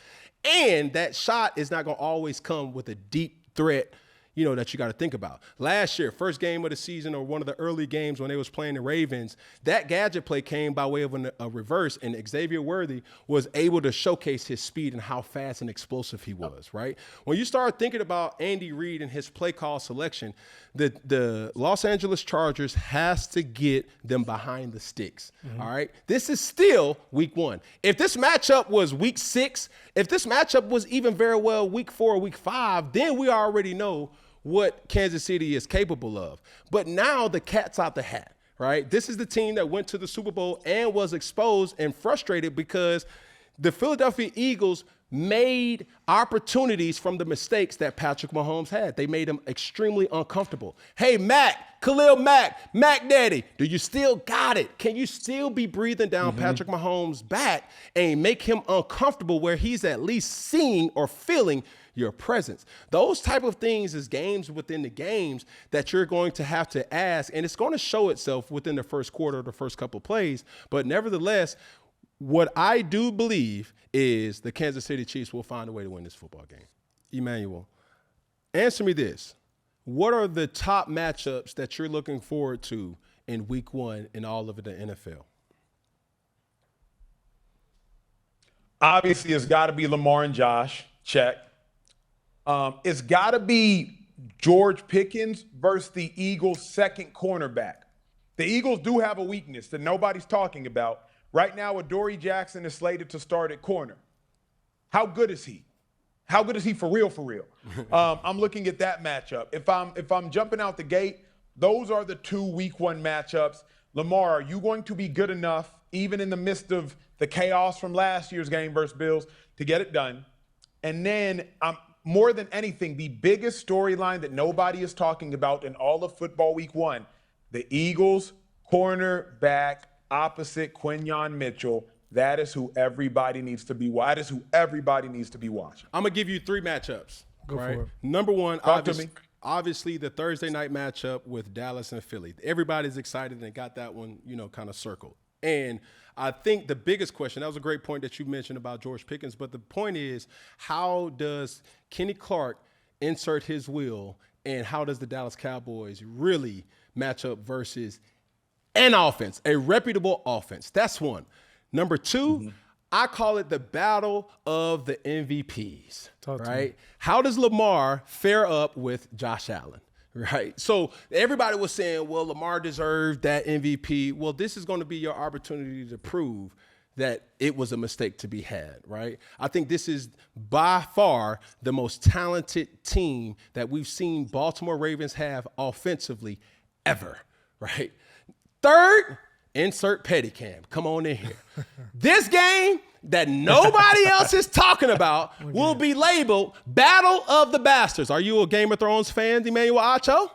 And that shot is not going to always come with a deep threat, that you got to think about. Last year, first game of the season or one of the early games when they was playing the Ravens, that gadget play came by way of a reverse, and Xavier Worthy was able to showcase his speed and how fast and explosive he was, right? When you start thinking about Andy Reid and his play call selection, the Los Angeles Chargers has to get them behind the sticks, all right? This is still week 1. If this matchup was week 6, if this matchup was even very well week 4 or week 5, then we already know what Kansas City is capable of. But now the cat's out the hat, right? This is the team that went to the Super Bowl and was exposed and frustrated because the Philadelphia Eagles made opportunities from the mistakes that Patrick Mahomes had. They made him extremely uncomfortable. Hey, Khalil Mac Daddy, do you still got it? Can you still be breathing down Patrick Mahomes' back and make him uncomfortable where he's at least seeing or feeling your presence? Those type of things is games within the games that you're going to have to ask, and it's going to show itself within the first quarter or the first couple of plays. But nevertheless, what I do believe is the Kansas City Chiefs will find a way to win this football game. Emmanuel, answer me this. What are the top matchups that you're looking forward to in week 1 in all of the NFL? Obviously, it's got to be Lamar and Josh. Check. It's got to be George Pickens versus the Eagles' second cornerback. The Eagles do have a weakness that nobody's talking about. Right now, Adoree Jackson is slated to start at corner. How good is he? How good is he for real, for real? I'm looking at that matchup. If I'm jumping out the gate, those are the 2 week 1 matchups. Lamar, are you going to be good enough, even in the midst of the chaos from last year's game versus Bills, to get it done? And then more than anything, the biggest storyline that nobody is talking about in all of football week 1, the Eagles cornerback opposite Quinyon Mitchell. That is who everybody needs to be watching. That is who everybody needs to be watching. I'm going to give you 3 matchups. Go for it. Number 1, Talk to me. obviously the Thursday night matchup with Dallas and Philly. Everybody's excited and got that one, kind of circled. And I think the biggest question, that was a great point that you mentioned about George Pickens, but the point is, how does Kenny Clark insert his will, and how does the Dallas Cowboys really match up versus an offense, a reputable offense? That's one. Number 2, I call it the battle of the MVPs, right? How does Lamar fare up with Josh Allen, right? So everybody was saying, well, Lamar deserved that MVP. Well, this is going to be your opportunity to prove that it was a mistake to be had, right? I think this is by far the most talented team that we've seen Baltimore Ravens have offensively ever, right? 3rd, insert Pedicam. Come on in here. This game that nobody else is talking about will be labeled Battle of the Bastards. Are you a Game of Thrones fan, Emmanuel Acho?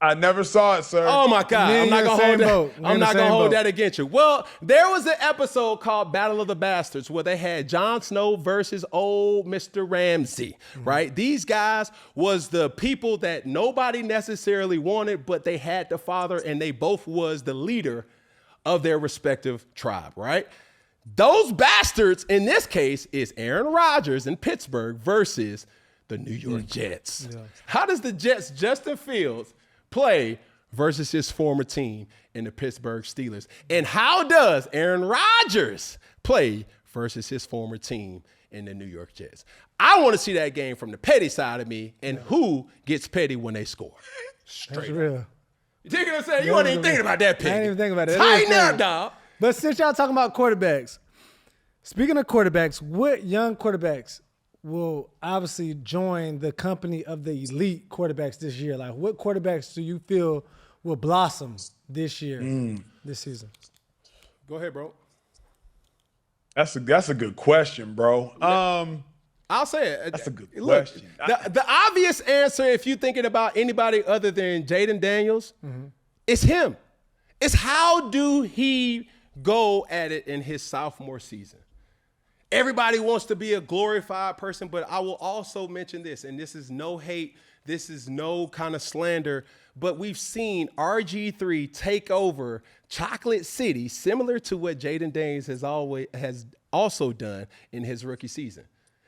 I never saw it, sir. Oh my God! I'm not gonna hold that. I'm not gonna hold that against you. Well, there was an episode called Battle of the Bastards where they had Jon Snow versus old Mr. Ramsay. Right? These guys was the people that nobody necessarily wanted, but they had the father, and they both was the leader of their respective tribe. Right? Those bastards in this case is Aaron Rodgers in Pittsburgh versus the New York Jets. Yeah. How does the Jets' Justin Fields play versus his former team in the Pittsburgh Steelers? And how does Aaron Rodgers play versus his former team in the New York Jets? I want to see that game from the petty side of me and who gets petty when they score. Straight. That's real. You think what I'm saying? You weren't even thinking about that pick. I ain't even thinking about it. Tighten up, dog. But since y'all talking about quarterbacks, speaking of quarterbacks, what young quarterbacks will obviously join the company of the elite quarterbacks this year? Like, what quarterbacks do you feel will blossom this year, this season? Go ahead, bro. That's a good question, bro. I'll say it. That's a good question. Look, the obvious answer, if you're thinking about anybody other than Jaden Daniels, it's him. It's how do he go at it in his sophomore season? Everybody wants to be a glorified person, but I will also mention this, and this is no hate, this is no kind of slander, but we've seen RG3 take over Chocolate City, similar to what Jaden Daniels has also done in his rookie season.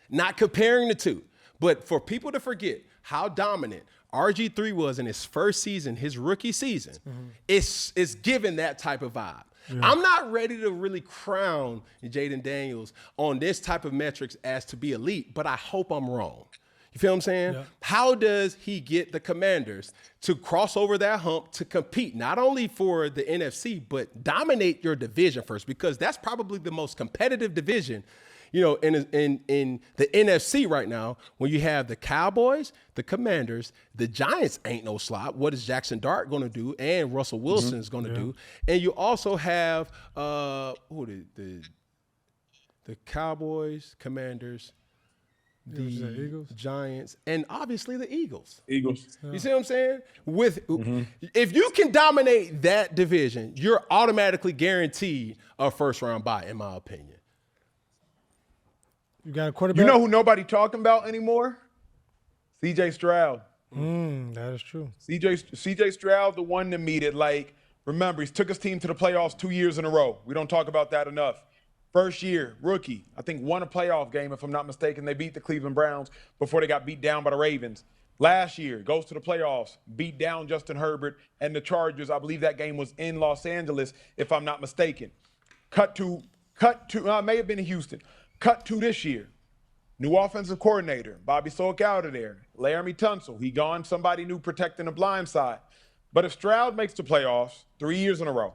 Not comparing the two, but for people to forget how dominant RG3 was in his first season, his rookie season, it's given that type of vibe. Yeah. I'm not ready to really crown Jaden Daniels on this type of metrics as to be elite, but I hope I'm wrong. You feel what I'm saying? Yeah. How does he get the Commanders to cross over that hump to compete, not only for the NFC, but dominate your division first? Because that's probably the most competitive division, you know, in the NFC right now, when you have the Cowboys, the Commanders, the Giants ain't no slop. What is Jackson Dart going to do? And Russell Wilson is going to do. And you also have the Cowboys, Commanders, the Eagles, Giants, and obviously the Eagles. You see what I'm saying? If you can dominate that division, you're automatically guaranteed a first-round bye, in my opinion. You got a quarterback? You know who nobody talking about anymore? C.J. Stroud. That is true. C.J. Stroud, the one that made it. Like, remember, he's took his team to the playoffs 2 years in a row. We don't talk about that enough. First year, rookie, I think won a playoff game, if I'm not mistaken. They beat the Cleveland Browns before they got beat down by the Ravens. Last year, goes to the playoffs, beat down Justin Herbert and the Chargers. I believe that game was in Los Angeles, if I'm not mistaken. Cut to, may have been in Houston. Cut to this year. New offensive coordinator, Bobby Solk out of there. Laramie Tunsil, he gone, somebody new protecting the blind side. But if Stroud makes the playoffs 3 years in a row,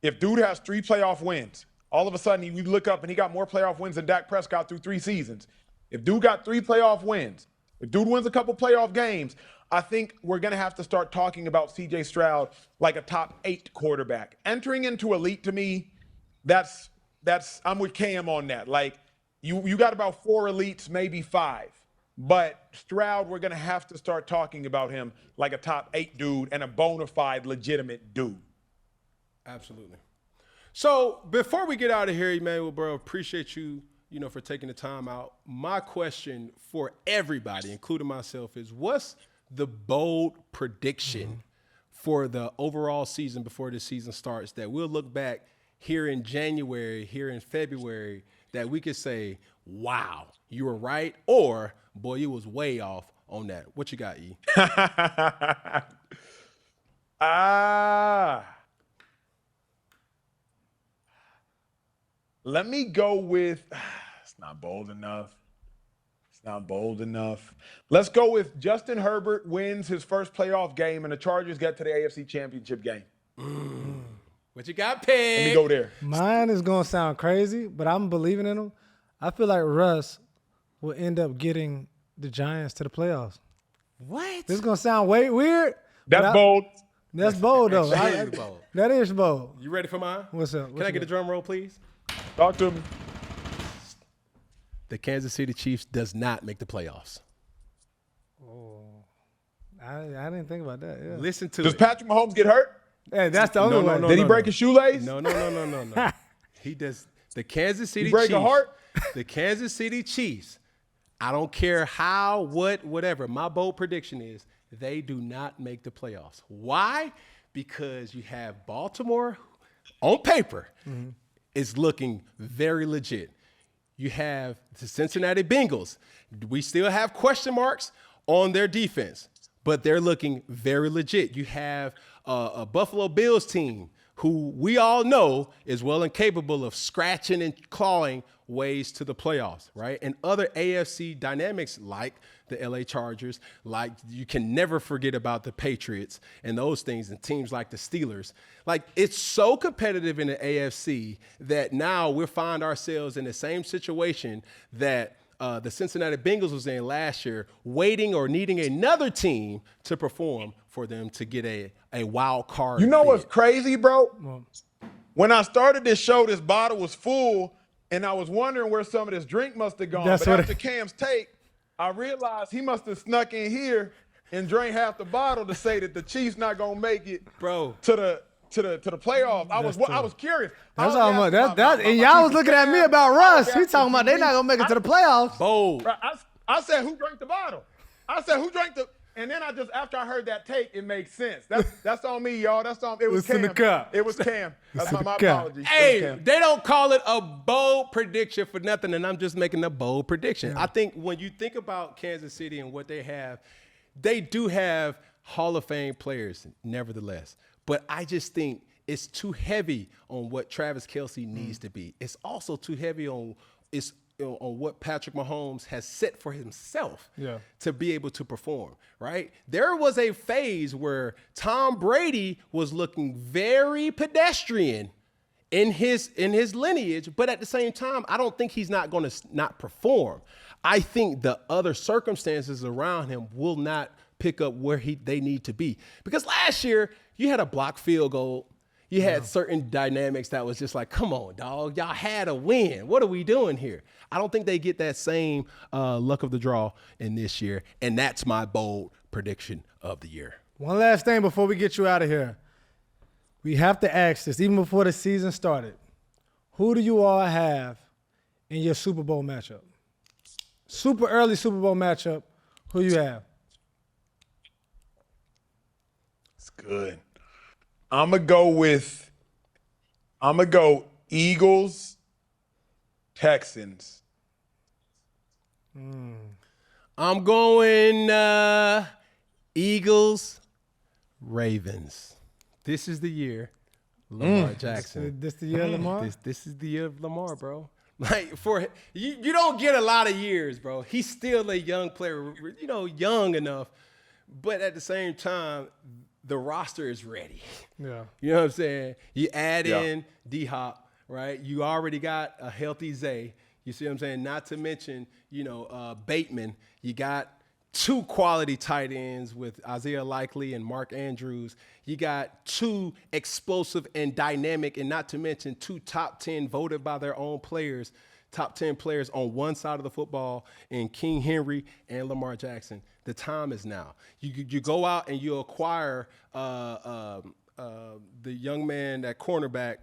if dude has 3 playoff wins, all of a sudden you look up and he got more playoff wins than Dak Prescott through 3 seasons. If dude got 3 playoff wins, if dude wins a couple playoff games, I think we're going to have to start talking about C.J. Stroud like a top 8 quarterback. Entering into elite, to me, that's I'm with Cam on that. Like, you got about 4 elites, maybe 5. But Stroud, we're going to have to start talking about him like a top 8 dude and a bona fide, legitimate dude. Absolutely. So before we get out of here, Emmanuel, bro, appreciate you, for taking the time out. My question for everybody, including myself, is what's the bold prediction for the overall season before the season starts that we'll look back here in January, here in February, that we could say, wow, you were right, or, boy, you was way off on that. What you got, E? Let me go with, it's not bold enough. It's not bold enough. Let's go with Justin Herbert wins his first playoff game and the Chargers get to the AFC Championship game. What you got, Peg? Let me go there. Mine is going to sound crazy, but I'm believing in him. I feel like Russ will end up getting the Giants to the playoffs. What? This is going to sound way weird. That's bold. That's bold, though. Bold. That is bold. You ready for mine? What's up? Can I get a drum roll, please? Talk to me. The Kansas City Chiefs does not make the playoffs. Oh, I didn't think about that. Yeah. Listen to Does it. Patrick Mahomes get hurt? Hey, that's the only way. Did he break his shoelace? No. He does. The Kansas City He break Chiefs. a heart? The Kansas City Chiefs. I don't care how, what, whatever. My bold prediction is they do not make the playoffs. Why? Because you have Baltimore on paper is looking very legit. You have the Cincinnati Bengals. We still have question marks on their defense, but they're looking very legit. You have a Buffalo Bills team who we all know is well and capable of scratching and clawing ways to the playoffs, right? And other AFC dynamics like the LA Chargers, like you can never forget about the Patriots and those things, and teams like the Steelers. Like, it's so competitive in the AFC that now we find ourselves in the same situation that the Cincinnati Bengals was in last year, waiting or needing another team to perform for them to get a wild card. You know bid. what's crazy, bro? When I started this show, this bottle was full, and I was wondering where some of this drink must have gone. That's but what after Cam's take, I realized he must have snuck in here and drank half the bottle to say that the Chiefs not gonna make it, Bro. to the playoffs. I was curious. That's all much. And y'all was looking at me about Russ. He talking about they not gonna make it to the playoffs. Bold. I said, who drank the bottle? I said, who drank the? And then after I heard that take, it makes sense. That's on me, y'all. It was Cam. in the cup. It was Cam. That's my cup. apologies. Hey, It was Cam. they don't call it a bold prediction for nothing, and I'm just making a bold prediction. I think when you think about Kansas City and what they do have Hall of Fame players, nevertheless. But I just think it's too heavy on what Travis Kelce needs to be. It's also too heavy on what Patrick Mahomes has set for himself to be able to perform, right? There was a phase where Tom Brady was looking very pedestrian in his lineage, but at the same time, I don't think he's not going to not perform. I think the other circumstances around him will not pick up where they need to be. Because last year, you had a blocked field goal. You had certain dynamics that was just like, come on, dog. Y'all had a win. What are we doing here? I don't think they get that same luck of the draw in this year. And that's my bold prediction of the year. One last thing before we get you out of here. We have to ask this, even before the season started. Who do you all have in your Super Bowl matchup? Super early Super Bowl matchup. Who you have? It's good. I'm going to go Eagles, Texans. I'm going Eagles, Ravens. This is the year Lamar Jackson. This the year, Lamar? This is the year of Lamar, bro. Like, for you don't get a lot of years, bro. He's still a young player, young enough. But at the same time, the roster is ready. Yeah. You know what I'm saying? You add in D-Hop, right? You already got a healthy Zay. You see what I'm saying? Not to mention, Bateman. You got 2 quality tight ends with Isaiah Likely and Mark Andrews. You got 2 explosive and dynamic, and not to mention 2 top 10 voted by their own players, top 10 players on one side of the football in King Henry and Lamar Jackson. The time is now. You go out and you acquire the young man, that cornerback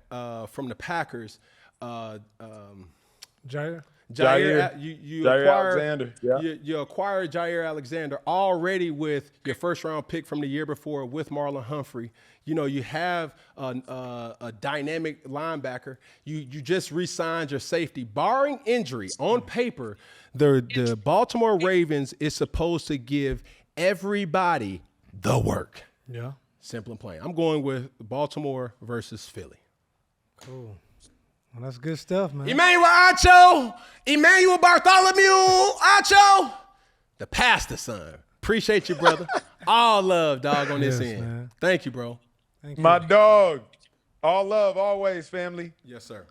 from the Packers, Jair? You Jair acquire Alexander. Yeah. You acquire Jair Alexander already with your first-round pick from the year before with Marlon Humphrey. You have a dynamic linebacker. You just re-signed your safety. Barring injury, on paper, the Baltimore Ravens is supposed to give everybody the work. Yeah. Simple and plain. I'm going with Baltimore versus Philly. Cool. Well, that's good stuff, man. Emmanuel Acho, Emmanuel Bartholomew Acho, the pastor son. Appreciate you, brother. All love, dog, on this end. Man. Thank you, bro. Thank you. My dog. All love, always, family. Yes, sir.